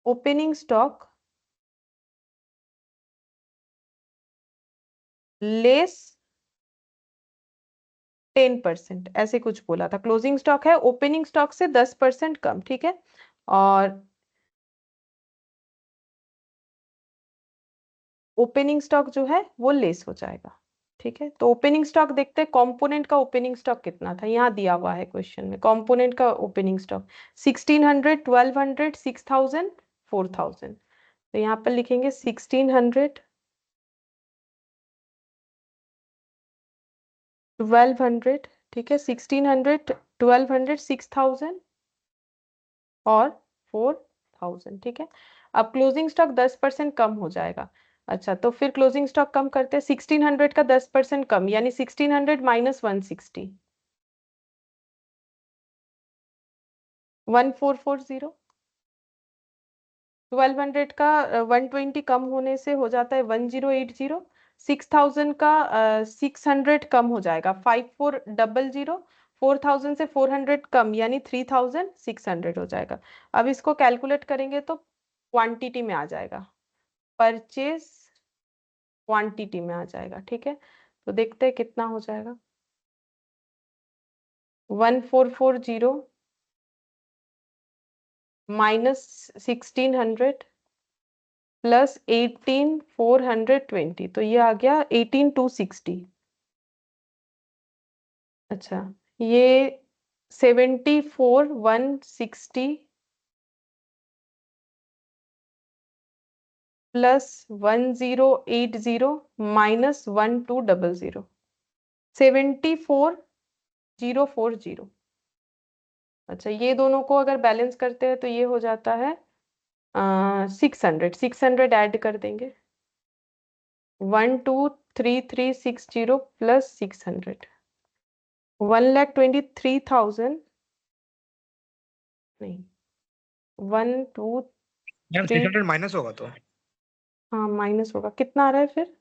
opening stock less 10%, ऐसे कुछ बोला था। क्लोजिंग स्टॉक है ओपनिंग स्टॉक से 10% कम, ठीक है। और ओपनिंग स्टॉक जो है वो लेस हो जाएगा, ठीक है। तो ओपनिंग स्टॉक देखते हैं, कंपोनेंट का ओपनिंग स्टॉक कितना था, यहाँ दिया हुआ है क्वेश्चन में। कंपोनेंट का ओपनिंग स्टॉक 1600, 1200, 6000, 4000। तो यहाँ पर लिखेंगे 1600, 1200, ठीक है, 1600, 1200, 6000 और 4000, ठीक है। अब क्लोजिंग स्टॉक 10% कम हो जाएगा। अच्छा, तो फिर क्लोजिंग स्टॉक कम करते हैं, 1600 का 10% कम, यानी 1600 माइनस 160, 1440। 1200 का 120 कम होने से हो जाता है 1080। 6000 का 600 कम हो जाएगा 5400। 4000 से 400 कम, यानी 3600 हो जाएगा। अब इसको कैलकुलेट करेंगे तो क्वांटिटी में आ जाएगा, परचेज क्वांटिटी में आ जाएगा, ठीक है। तो देखते हैं कितना हो जाएगा। 1440 माइनस 1600 प्लस 18420, तो ये आ गया 18260। अच्छा, ये 74,160 प्लस 1080 माइनस 1200, 74,040। अच्छा, ये दोनों को अगर बैलेंस करते हैं तो ये हो जाता है 600 ऐड कर देंगे, 123,360 प्लस 600, 1,23,000, नहीं, 123, मैम 600 माइनस होगा तो हाँ माइनस होगा, कितना आ रहा है फिर,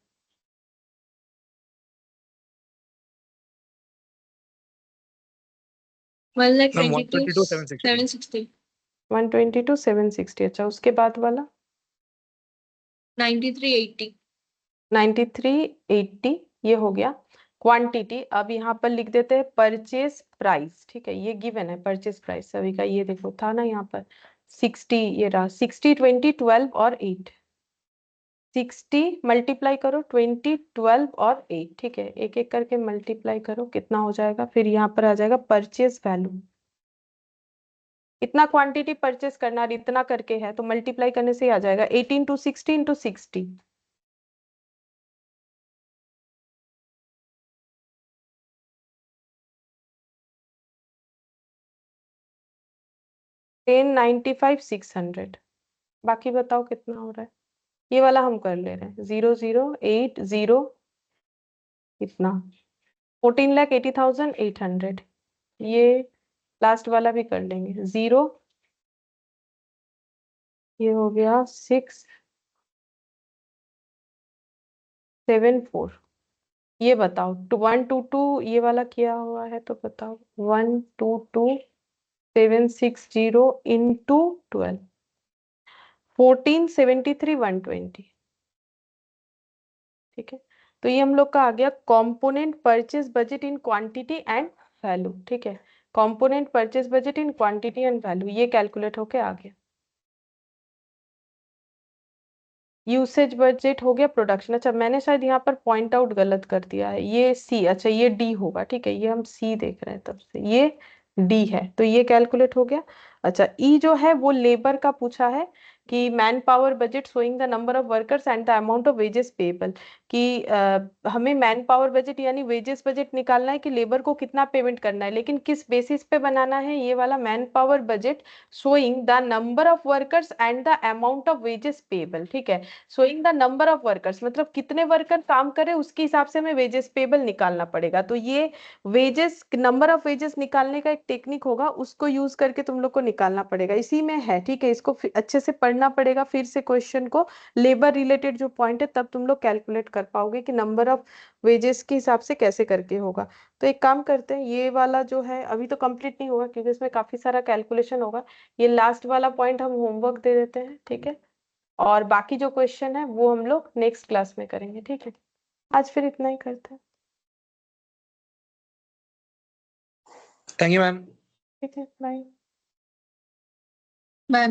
वन लाख मैम 22 122,760 760 122,760। अच्छा, उसके बाद वाला 9380 9380, ये हो गया क्वांटिटी। अब यहाँ पर लिख देते हैं परचेज प्राइस, ठीक है, ये गिवन है परचेज प्राइस सभी का, ये देखो था ना यहाँ पर 60, ये रहा 60, 20, 12 और 8। 60 मल्टीप्लाई करो 20, 12 और 8, ठीक है, एक एक करके मल्टीप्लाई करो, कितना हो जाएगा, फिर यहाँ पर आ जाएगा परचेज वैल्यू। इतना क्वांटिटी परचेस करना और इतना करके है, तो मल्टीप्लाई करने से ही आ जाएगा 18 टू 60 इंटू 60, 1095 600। बाकी बताओ कितना हो रहा है। ये वाला हम कर ले रहे हैं 0080 इतना 14,80,800। ये लास्ट वाला भी कर लेंगे 0, ये हो गया 674। ये बताओ 122 ये वाला किया हुआ है तो बताओ 122,760 इंटू 12 1473,120। ठीक है, तो ये हम लोग का आ गया component purchase budget in quantity and value. ठीक है, component purchase budget in quantity and value ये कैलकुलेट होके आ गया। यूसेज बजट हो गया प्रोडक्शन। अच्छा मैंने शायद यहाँ पर पॉइंट आउट गलत कर दिया है, ये सी, अच्छा ये डी होगा। ठीक है, ये हम सी देख रहे हैं तब से, ये डी है तो ये कैलकुलेट हो गया। अच्छा ई जो है वो लेबर का पूछा है कि man power budget showing the number of workers and the amount of wages payable, कि हमें मैन पावर बजट यानी वेजेस बजट निकालना है कि लेबर को कितना पेमेंट करना है, लेकिन किस बेसिस पे बनाना है ये वाला man power budget showing the number of workers and the amount of wages payable. ठीक है, showing the number of workers मतलब कितने वर्कर काम करे उसके हिसाब से हमें वेजेस पेबल निकालना पड़ेगा। तो ये वेजेस नंबर ऑफ वेजेस निकालने का एक टेक्निक होगा, उसको यूज करके तुम लोग को निकालना पड़ेगा, इसी में है। ठीक है, इसको अच्छे से पढ़ना पड़ेगा फिर से क्वेश्चन को, लेबर रिलेटेड जो पॉइंट है तब तुम लोग कैलकुलेट कर पाओगे कि नंबर ऑफ वेजेस के हिसाब से कैसे करके होगा। तो एक काम करते हैं, ये वाला जो है अभी तो कंप्लीट नहीं होगा क्योंकि इसमें काफी सारा कैलकुलेशन होगा। ये लास्ट वाला पॉइंट हम होमवर्क दे देते हैं। ठीक है, और बाकी जो क्वेश्चन है वो हम लोग नेक्स्ट क्लास में करेंगे। ठीक है, आज फिर इतना ही करते हैं। Thank you ma'am. ठीक है, बाय।